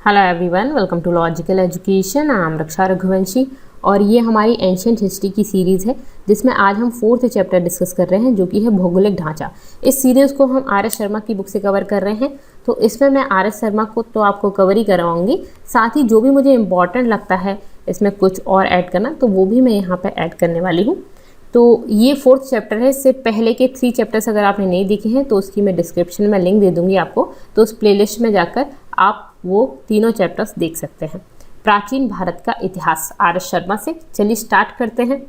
Hello everyone, welcome to logical education. I am Raksha Raghuvanshi और ये हमारी एंशिएंट हिस्ट्री की सीरीज़ है जिसमें आज हम 4th चैप्टर डिस्कस कर रहे हैं जो कि है भौगोलिक ढांचा। इस सीरीज़ को हम आर एस शर्मा की बुक से कवर कर रहे हैं, तो इसमें मैं आर एस शर्मा को तो आपको कवर ही करवाऊँगी, साथ ही जो भी मुझे इम्पॉर्टेंट लगता है इसमें कुछ और ऐड करना तो वो भी मैं यहाँ पर ऐड करने वाली हूँ। तो ये 4th चैप्टर है। इससे पहले के 3 चैप्टर्स अगर आपने नहीं देखे हैं तो उसकी मैं डिस्क्रिप्शन में लिंक दे दूँगी आपको, तो उस प्लेलिस्ट में जाकर आप वो तीनों चैप्टर्स देख सकते हैं। प्राचीन भारत का इतिहास आर एस शर्मा से। चलिए स्टार्ट करते हैं।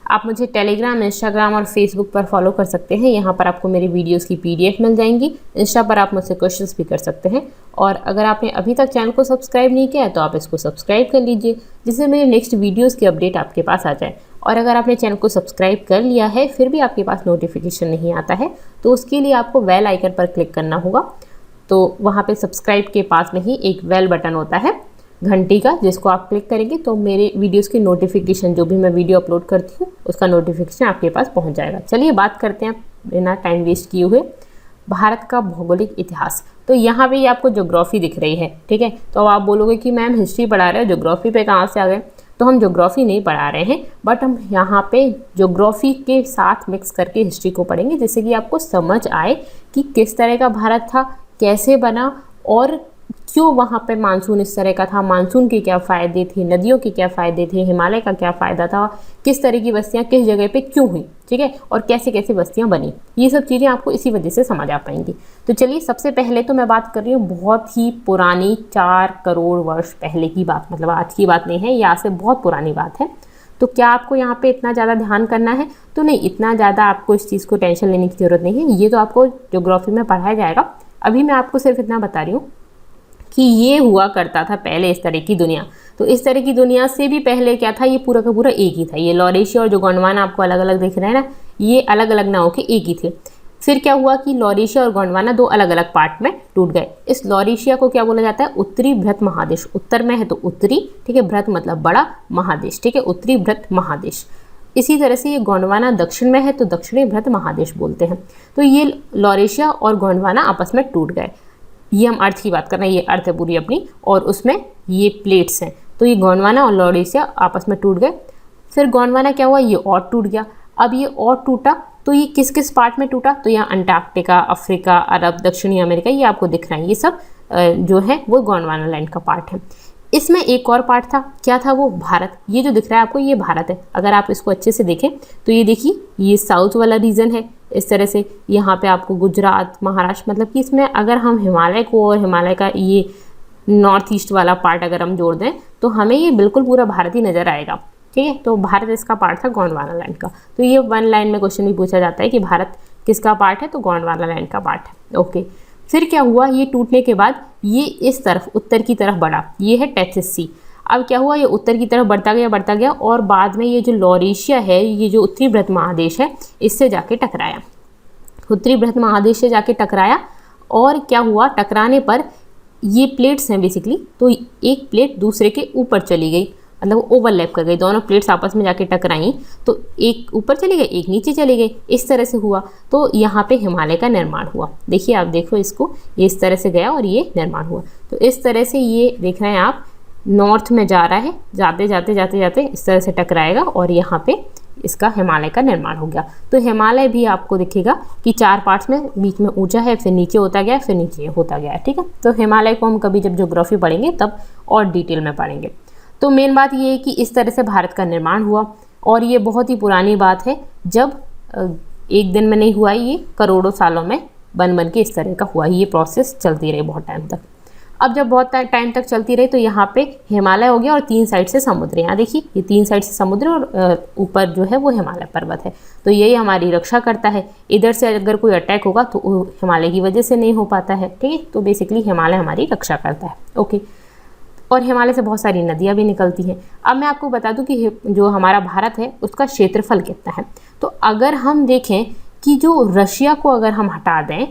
आप मुझे टेलीग्राम, इंस्टाग्राम और फेसबुक पर फॉलो कर सकते हैं। यहाँ पर आपको मेरी वीडियोस की पीडीएफ मिल जाएंगी। इंस्टा पर आप मुझसे क्वेश्चंस भी कर सकते हैं। और अगर आपने अभी तक चैनल को सब्सक्राइब नहीं किया है तो आप इसको सब्सक्राइब कर लीजिए, जिससे मेरे नेक्स्ट वीडियोस की अपडेट आपके पास आ जाए। और अगर आपने चैनल को सब्सक्राइब कर लिया है फिर भी आपके पास नोटिफिकेशन नहीं आता है तो उसके लिए आपको बेल आइकन पर क्लिक करना होगा। तो वहाँ पर सब्सक्राइब के पास में ही एक बेल बटन होता है घंटी का, जिसको आप क्लिक करेंगे तो मेरे वीडियोस की नोटिफिकेशन, जो भी मैं वीडियो अपलोड करती हूँ उसका नोटिफिकेशन आपके पास पहुँच जाएगा। चलिए बात करते हैं बिना टाइम वेस्ट किए हुए भारत का भौगोलिक इतिहास। तो यहाँ पे आपको ज्योग्राफी दिख रही है, ठीक है। तो अब आप बोलोगे कि मैम हिस्ट्री पढ़ा रहे हो, ज्योग्राफी पे कहाँ से आ गए? तो हम ज्योग्राफी नहीं पढ़ा रहे हैं, बट हम यहाँ पे ज्योग्राफी के साथ मिक्स करके हिस्ट्री को पढ़ेंगे, जिससे कि आपको समझ आए कि किस तरह का भारत था, कैसे बना और क्यों वहाँ पे मानसून इस तरह का था, मानसून के क्या फ़ायदे थे, नदियों के क्या फ़ायदे थे, हिमालय का क्या फ़ायदा था, किस तरह की बस्तियाँ किस जगह पे क्यों हुई, ठीक है, और कैसे कैसे बस्तियाँ बनी। ये सब चीज़ें आपको इसी वजह से समझ आ पाएंगी। तो चलिए सबसे पहले तो मैं बात कर रही हूँ बहुत ही पुरानी 4 करोड़ वर्ष पहले की बात, मतलब आज की बात नहीं है, यहाँ से बहुत पुरानी बात है। तो क्या आपको यहाँ पे इतना ज़्यादा ध्यान करना है? तो नहीं, इतना ज़्यादा आपको इस चीज़ को टेंशन लेने की ज़रूरत नहीं है, ये तो आपको ज्योग्राफी में पढ़ाया जाएगा। अभी मैं आपको सिर्फ इतना बता रही हूँ कि ये हुआ करता था पहले इस तरह की दुनिया। तो इस तरह की दुनिया से भी पहले क्या था, ये पूरा का पूरा एक ही था। ये लॉरेशिया और जो गोंडवाना आपको अलग अलग दिख रहे हैं ना, ये अलग अलग ना होके एक ही थे। फिर क्या हुआ कि लॉरेशिया और गोंडवाना 2 अलग अलग पार्ट में टूट गए। इस लॉरेशिया को क्या बोला जाता है? उत्तरी बृहत महादेश। उत्तर में है तो उत्तरी, ठीक है, बृहत मतलब बड़ा, महादेश, ठीक है, उत्तरी बृहत महादेश। इसी तरह से ये गोंडवाना दक्षिण में है तो दक्षिणी बृहत महादेश बोलते हैं। तो ये लॉरेशिया और गोंडवाना आपस में टूट गए। ये हम अर्थ की बात कर रहे हैं, ये अर्थ है पूरी अपनी, और उसमें ये प्लेट्स हैं। तो ये गोंडवाना और लॉरेशिया आपस में टूट गए। फिर गोंडवाना क्या हुआ, ये और टूट गया। अब ये और टूटा तो ये किस किस पार्ट में टूटा? तो यहाँ अंटार्कटिका, अफ्रीका, अरब, दक्षिणी अमेरिका, ये आपको दिख रहा है, ये सब जो है वो गोंडवाना लैंड का पार्ट है। इसमें एक और पार्ट था, क्या था वो? भारत। ये जो दिख रहा है आपको ये भारत है। अगर आप इसको अच्छे से देखें तो ये देखिए, ये साउथ वाला रीजन है। इस तरह से यहाँ पे आपको गुजरात, महाराष्ट्र, मतलब कि इसमें अगर हम हिमालय को और हिमालय का ये नॉर्थ ईस्ट वाला पार्ट अगर हम जोड़ दें तो हमें ये बिल्कुल पूरा भारत ही नज़र आएगा, ठीक है। तो भारत इसका पार्ट था गोंडवाना लैंड का। तो ये 1 लाइन में क्वेश्चन भी पूछा जाता है कि भारत किसका पार्ट है? तो गोंडवाना लैंड का पार्ट है। ओके, फिर क्या हुआ, ये टूटने के बाद ये इस तरफ उत्तर की तरफ बढ़ा, ये है टेथिस सी। अब क्या हुआ, ये उत्तर की तरफ बढ़ता गया और बाद में ये जो लॉरेशिया है, ये जो उत्तरी बृहत महादेश है, इससे जाके टकराया। उत्तरी बृहत महादेश से जाके टकराया और क्या हुआ, टकराने पर ये प्लेट्स हैं बेसिकली, तो एक प्लेट दूसरे के ऊपर चली गई, मतलब ओवरलैप कर गई। दोनों प्लेट्स आपस में जाके टकराई तो एक ऊपर चली गई, एक नीचे चली गई, इस तरह से हुआ। तो यहाँ पे हिमालय का निर्माण हुआ। देखिए आप देखो इसको, ये इस तरह से गया और ये निर्माण हुआ। तो इस तरह से ये देख रहे हैं आप, नॉर्थ में जा रहा है, जाते जाते इस तरह से टकराएगा और यहाँ पे इसका हिमालय का निर्माण हो गया। तो हिमालय भी आपको दिखेगा कि 4 पार्ट्स में, बीच में ऊंचा है, फिर नीचे होता गया, फिर नीचे होता गया, ठीक है। तो हिमालय को हम कभी जब ज्योग्राफी पढ़ेंगे तब और डिटेल में पढ़ेंगे। तो मेन बात ये है कि इस तरह से भारत का निर्माण हुआ और ये बहुत ही पुरानी बात है, जब एक दिन में नहीं हुआ, ये करोड़ों सालों में बन के इस तरह का हुआ। ये प्रोसेस चलती रही बहुत टाइम तक। अब जब बहुत टाइम तक चलती रही तो यहाँ पे हिमालय हो गया और 3 साइड से समुद्र। यहाँ देखिए ये 3 साइड से समुद्र और ऊपर जो है वो हिमालय पर्वत है। तो यही हमारी रक्षा करता है। इधर से अगर कोई अटैक होगा तो हिमालय की वजह से नहीं हो पाता है, ठीक है। तो बेसिकली हिमालय हमारी रक्षा करता है। ओके, और हिमालय से बहुत सारी नदियाँ भी निकलती हैं। अब मैं आपको बता दूँ कि जो हमारा भारत है उसका क्षेत्रफल कितना है। तो अगर हम देखें कि जो रशिया को अगर हम हटा दें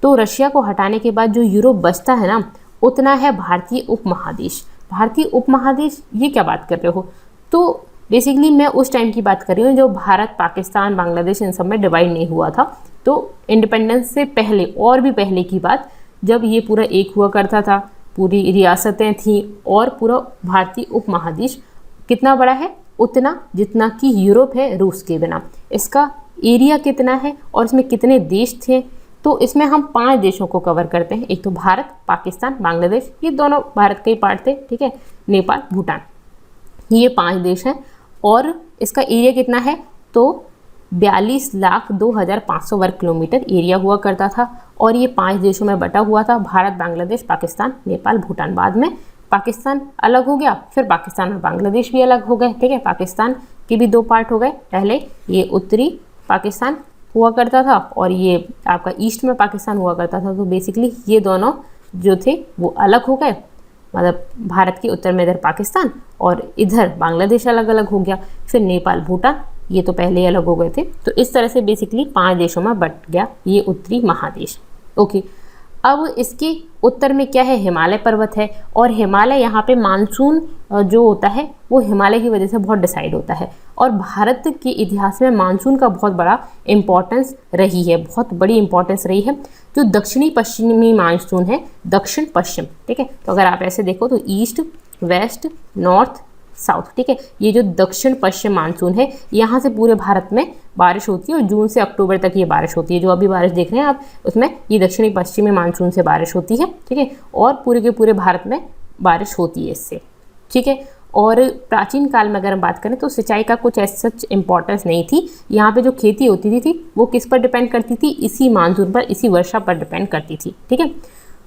तो रशिया को हटाने के बाद जो यूरोप बचता है ना, उतना है भारतीय उपमहादेश। भारतीय उपमहादेश, ये क्या बात कर रहे हो? तो बेसिकली मैं उस टाइम की बात कर रही हूँ जो भारत, पाकिस्तान, बांग्लादेश इन सब में डिवाइड नहीं हुआ था। तो इंडिपेंडेंस से पहले और भी पहले की बात, जब ये पूरा एक हुआ करता था, पूरी रियासतें थीं और पूरा भारतीय उपमहादेश कितना बड़ा है? उतना जितना कि यूरोप है रूस के बिना। इसका एरिया कितना है और इसमें कितने देश थे? तो इसमें हम 5 देशों को कवर करते हैं। एक तो भारत, पाकिस्तान, बांग्लादेश, ये दोनों भारत के ही पार्ट थे, ठीक है, नेपाल, भूटान, ये 5 देश हैं। और इसका एरिया कितना है? तो 42,02,500 वर्ग किलोमीटर एरिया हुआ करता था और ये 5 देशों में बटा हुआ था, भारत, बांग्लादेश, पाकिस्तान, नेपाल, भूटान। बाद में पाकिस्तान अलग हो गया, फिर पाकिस्तान और बांग्लादेश भी अलग हो गए, ठीक है। पाकिस्तान के भी 2 पार्ट हो गए। पहले ये उत्तरी पाकिस्तान हुआ करता था और ये आपका ईस्ट में पाकिस्तान हुआ करता था। तो बेसिकली ये दोनों जो थे वो अलग हो गए, मतलब भारत के उत्तर में इधर पाकिस्तान और इधर बांग्लादेश अलग अलग हो गया। फिर नेपाल, भूटान, ये तो पहले ही अलग हो गए थे। तो इस तरह से बेसिकली 5 देशों में बट गया ये उत्तरी महादेश। ओके, अब इसके उत्तर में क्या है? हिमालय पर्वत है और हिमालय, यहाँ पे मानसून जो होता है वो हिमालय की वजह से बहुत डिसाइड होता है। और भारत के इतिहास में मानसून का बहुत बड़ा इम्पोर्टेंस रही है, बहुत बड़ी इम्पोर्टेंस रही है। जो दक्षिणी पश्चिमी मानसून है, दक्षिण पश्चिम, ठीक है। तो अगर आप ऐसे देखो तो ईस्ट, वेस्ट, नॉर्थ, साउथ, ठीक है। ये जो दक्षिण पश्चिम मानसून है, यहाँ से पूरे भारत में बारिश होती है और जून से अक्टूबर तक ये बारिश होती है। जो अभी बारिश देख रहे हैं आप, उसमें ये दक्षिणी पश्चिमी मानसून से बारिश होती है, ठीक है। और पूरे के पूरे भारत में बारिश होती है इससे, ठीक है। और प्राचीन काल में अगर हम बात करें तो सिंचाई का कुछ ऐसा सच इम्पोर्टेंस नहीं थी। यहाँ पे जो खेती होती थी वो किस पर डिपेंड करती थी? इसी मानसून पर, इसी वर्षा पर डिपेंड करती थी, ठीक है।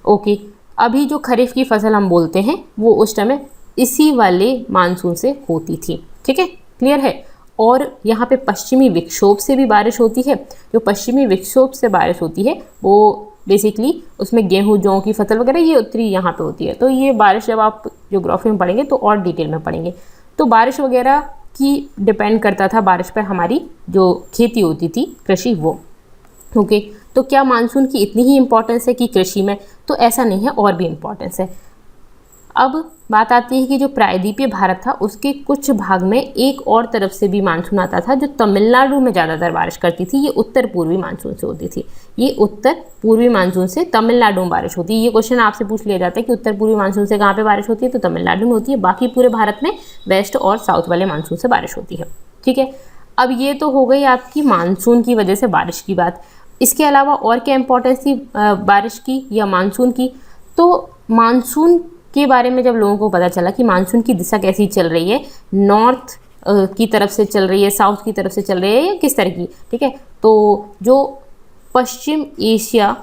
ओके, अभी जो खरीफ की फसल हम बोलते हैं वो उस टाइम इसी वाले मानसून से होती थी, ठीक है, क्लियर है। और यहाँ पे पश्चिमी विक्षोभ से भी बारिश होती है। जो पश्चिमी विक्षोभ से बारिश होती है वो बेसिकली उसमें गेहूं, जौ की फसल वगैरह ये उत्तरी यहाँ पे होती है। तो ये बारिश जब आप ज्योग्राफी में पढ़ेंगे तो और डिटेल में पढ़ेंगे। तो बारिश वगैरह की डिपेंड करता था बारिश पर हमारी जो खेती होती थी, कृषि, वो। ओके, तो क्या मानसून की इतनी ही इम्पोर्टेंस है कि कृषि में? तो ऐसा नहीं है, और भी इम्पोर्टेंस है। अब बात आती है कि जो प्रायद्वीपीय भारत था उसके कुछ भाग में एक और तरफ से भी मानसून आता था जो तमिलनाडु में ज़्यादातर बारिश करती थी। ये उत्तर पूर्वी मानसून से होती थी। ये उत्तर पूर्वी मानसून से तमिलनाडु में बारिश होती है। ये क्वेश्चन आपसे पूछ लिया जाता है कि उत्तर पूर्वी मानसून से कहाँ पे बारिश होती है? तो तमिलनाडु में होती है। बाकी पूरे भारत में वेस्ट और साउथ वाले मानसून से बारिश होती है, ठीक है। अब ये तो हो गई आपकी मानसून की वजह से बारिश की बात। इसके अलावा और क्या इंपॉर्टेंस थी बारिश की या मानसून की? तो मानसून के बारे में जब लोगों को पता चला कि मानसून की दिशा कैसी चल रही है, नॉर्थ की तरफ से चल रही है, साउथ की तरफ से चल रही है, या किस तरह की, ठीक है। तो जो पश्चिम एशिया,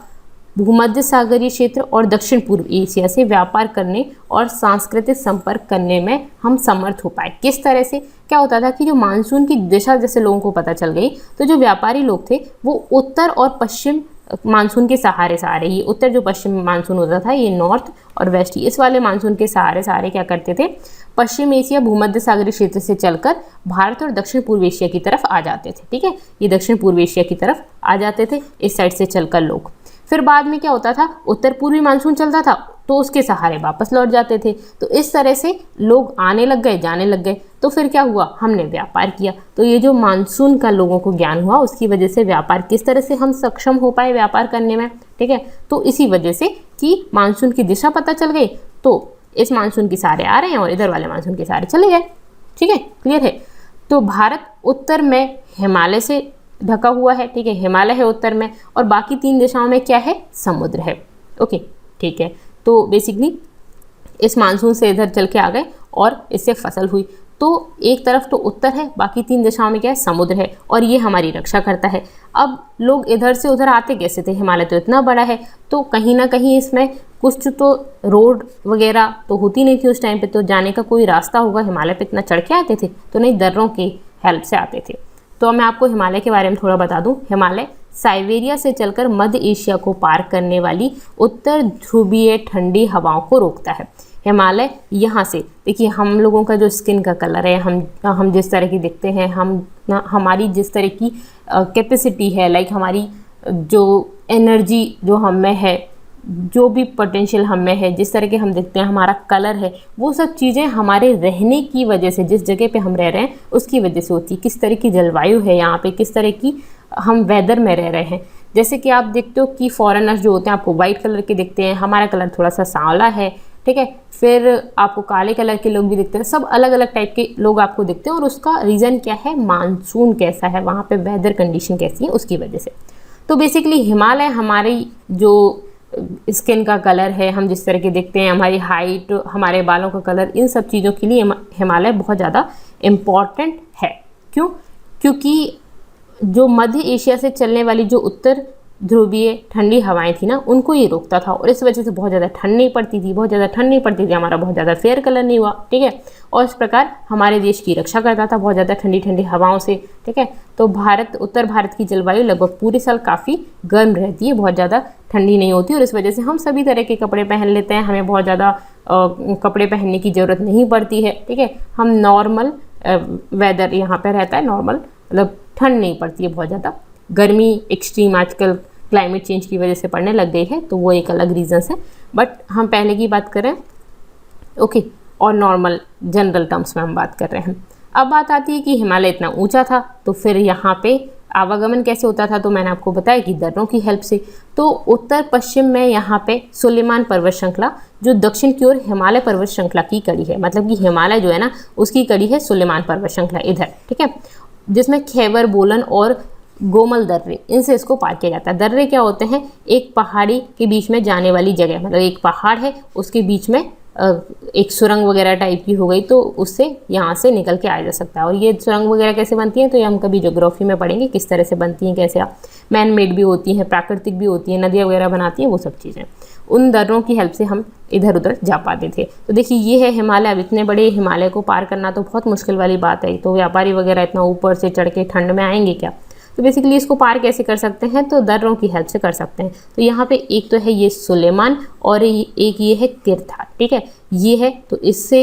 भूमध्य सागरीय क्षेत्र और दक्षिण पूर्व एशिया से व्यापार करने और सांस्कृतिक संपर्क करने में हम समर्थ हो पाए। किस तरह से? क्या होता था कि जो मानसून की दिशा जैसे लोगों को पता चल गई, तो जो व्यापारी लोग थे वो उत्तर और पश्चिम मानसून के सहारे सहारे, ये उत्तर जो पश्चिम मानसून होता था, ये नॉर्थ और वेस्ट, इस वाले मानसून के सहारे सहारे क्या करते थे? पश्चिम एशिया, भूमध्य सागरीय क्षेत्र से चलकर भारत और दक्षिण पूर्व एशिया की तरफ आ जाते थे, ठीक है। ये दक्षिण पूर्व एशिया की तरफ आ जाते थे इस साइड से चलकर लोग। फिर बाद में क्या होता था? उत्तर पूर्वी मानसून चलता था तो उसके सहारे वापस लौट जाते थे। तो इस तरह से लोग आने लग गए, जाने लग गए। तो फिर क्या हुआ? हमने व्यापार किया। तो ये जो मानसून का लोगों को ज्ञान हुआ, उसकी वजह से व्यापार, किस तरह से हम सक्षम हो पाए व्यापार करने में, ठीक है। तो इसी वजह से कि मानसून की दिशा पता चल गई, तो इस मानसून के सहारे आ रहे हैं और इधर वाले मानसून के सहारे चले गए, ठीक है, क्लियर है। तो भारत उत्तर में हिमालय से ढका हुआ है, ठीक है, हिमालय है उत्तर में, और बाकी 3 दिशाओं में क्या है? समुद्र है। ओके, ठीक है। तो बेसिकली इस मानसून से इधर चल के आ गए और इससे फसल हुई। तो एक तरफ तो उत्तर है, बाकी 3 दिशाओं में क्या है? समुद्र है, और ये हमारी रक्षा करता है। अब लोग इधर से उधर आते कैसे थे? हिमालय तो इतना बड़ा है, तो कहीं ना कहीं इसमें कुछ तो रोड वगैरह तो होती नहीं थी उस टाइम पे, तो जाने का कोई रास्ता होगा। हिमालय पे इतना चढ़ के आते थे तो नहीं, दर्रों की हेल्प से आते थे। तो मैं आपको हिमालय के बारे में थोड़ा बता दूं। हिमालय साइबेरिया से चलकर मध्य एशिया को पार करने वाली उत्तर ध्रुवीय ठंडी हवाओं को रोकता है। हिमालय यहाँ से, देखिए, हम लोगों का जो स्किन का कलर है, हम जिस तरह की दिखते हैं, हमारी जिस तरह की कैपेसिटी है, लाइक हमारी जो एनर्जी जो हम में है, जो भी पोटेंशियल हम में है, जिस तरह के हम दिखते हैं, हमारा कलर है, वो सब चीज़ें हमारे रहने की वजह से, जिस जगह पे हम रह रहे हैं उसकी वजह से होती है। किस तरह की जलवायु है यहाँ पे, किस तरह की हम वेदर में रह रहे हैं। जैसे कि आप देखते हो कि फॉरेनर्स जो होते हैं आपको वाइट कलर के दिखते हैं, हमारा कलर थोड़ा सा सांवला है, ठीक है। फिर आपको काले कलर के लोग भी दिखते हैं, सब अलग अलग टाइप के लोग आपको दिखते हैं। और उसका रीज़न क्या है, मानसून कैसा है, वहाँ पे वेदर कंडीशन कैसी है, उसकी वजह से। तो बेसिकली हिमालय हमारी जो स्किन का कलर है, हम जिस तरह के दिखते हैं, हमारी हाइट, हमारे बालों का कलर, इन सब चीज़ों के लिए हिमालय बहुत ज़्यादा इम्पॉर्टेंट है। क्यों? क्योंकि जो मध्य एशिया से चलने वाली जो उत्तर ध्रुवीय ठंडी हवाएं थी ना, उनको ये रोकता था और इस वजह से बहुत ज़्यादा ठंड नहीं पड़ती थी, बहुत ज़्यादा ठंड नहीं पड़ती थी, हमारा बहुत ज़्यादा फेयर कलर नहीं हुआ, ठीक है। और इस प्रकार हमारे देश की रक्षा करता था बहुत ज़्यादा ठंडी ठंडी हवाओं से, ठीक है। तो उत्तर भारत की जलवायु लगभग पूरे साल काफ़ी गर्म रहती है, बहुत ज़्यादा ठंडी नहीं होती और इस वजह से हम सभी तरह के कपड़े पहन लेते हैं, हमें बहुत ज़्यादा कपड़े पहनने की ज़रूरत नहीं पड़ती है, ठीक है। हम नॉर्मल वेदर यहाँ पर रहता है, नॉर्मल, मतलब ठंड नहीं पड़ती है बहुत ज़्यादा। गर्मी एक्सट्रीम आजकल क्लाइमेट चेंज की वजह से पड़ने लग गई है, तो वो एक अलग रीज़न्स है, बट हम पहले की बात करें, ओके। और नॉर्मल जनरल टर्म्स में हम बात कर रहे हैं। अब बात आती है कि हिमालय इतना ऊंचा था तो फिर यहाँ पे आवागमन कैसे होता था, तो मैंने आपको बताया कि दर्रों की हेल्प से। तो उत्तर पश्चिम में यहाँ पे सुलेमान पर्वत श्रृंखला, जो दक्षिण की ओर हिमालय पर्वत श्रृंखला की कड़ी है, मतलब कि हिमालय जो है ना उसकी कड़ी है सुलेमान पर्वत श्रृंखला इधर, ठीक है, जिसमें खैबर, बोलन और गोमल दर्रे, इनसे इसको पार किया जाता है। दर्रे क्या होते हैं, एक पहाड़ी के बीच में जाने वाली जगह, मतलब एक पहाड़ है उसके बीच में एक सुरंग वगैरह टाइप की हो गई, तो उससे यहाँ से निकल के आया जा सकता है। और ये सुरंग वगैरह कैसे बनती हैं, तो ये हम कभी ज्योग्राफी में पढ़ेंगे किस तरह से बनती हैं, कैसे मैन मेड भी होती हैं, प्राकृतिक भी होती हैं, नदियाँ वगैरह बनाती हैं, वो सब चीज़ें। उन दर्रों की हेल्प से हम इधर उधर जा पाते थे। तो देखिए ये है हिमालय। अब इतने बड़े हिमालय को पार करना तो बहुत मुश्किल वाली बात है, तो व्यापारी वगैरह इतना ऊपर से चढ़ के ठंड में आएंगे क्या। तो बेसिकली इसको पार कैसे कर सकते हैं, तो दर्रों की हेल्प से कर सकते हैं। तो यहाँ पे एक तो है ये सुलेमान और एक ये है किरथार, ठीक है। ये है तो इससे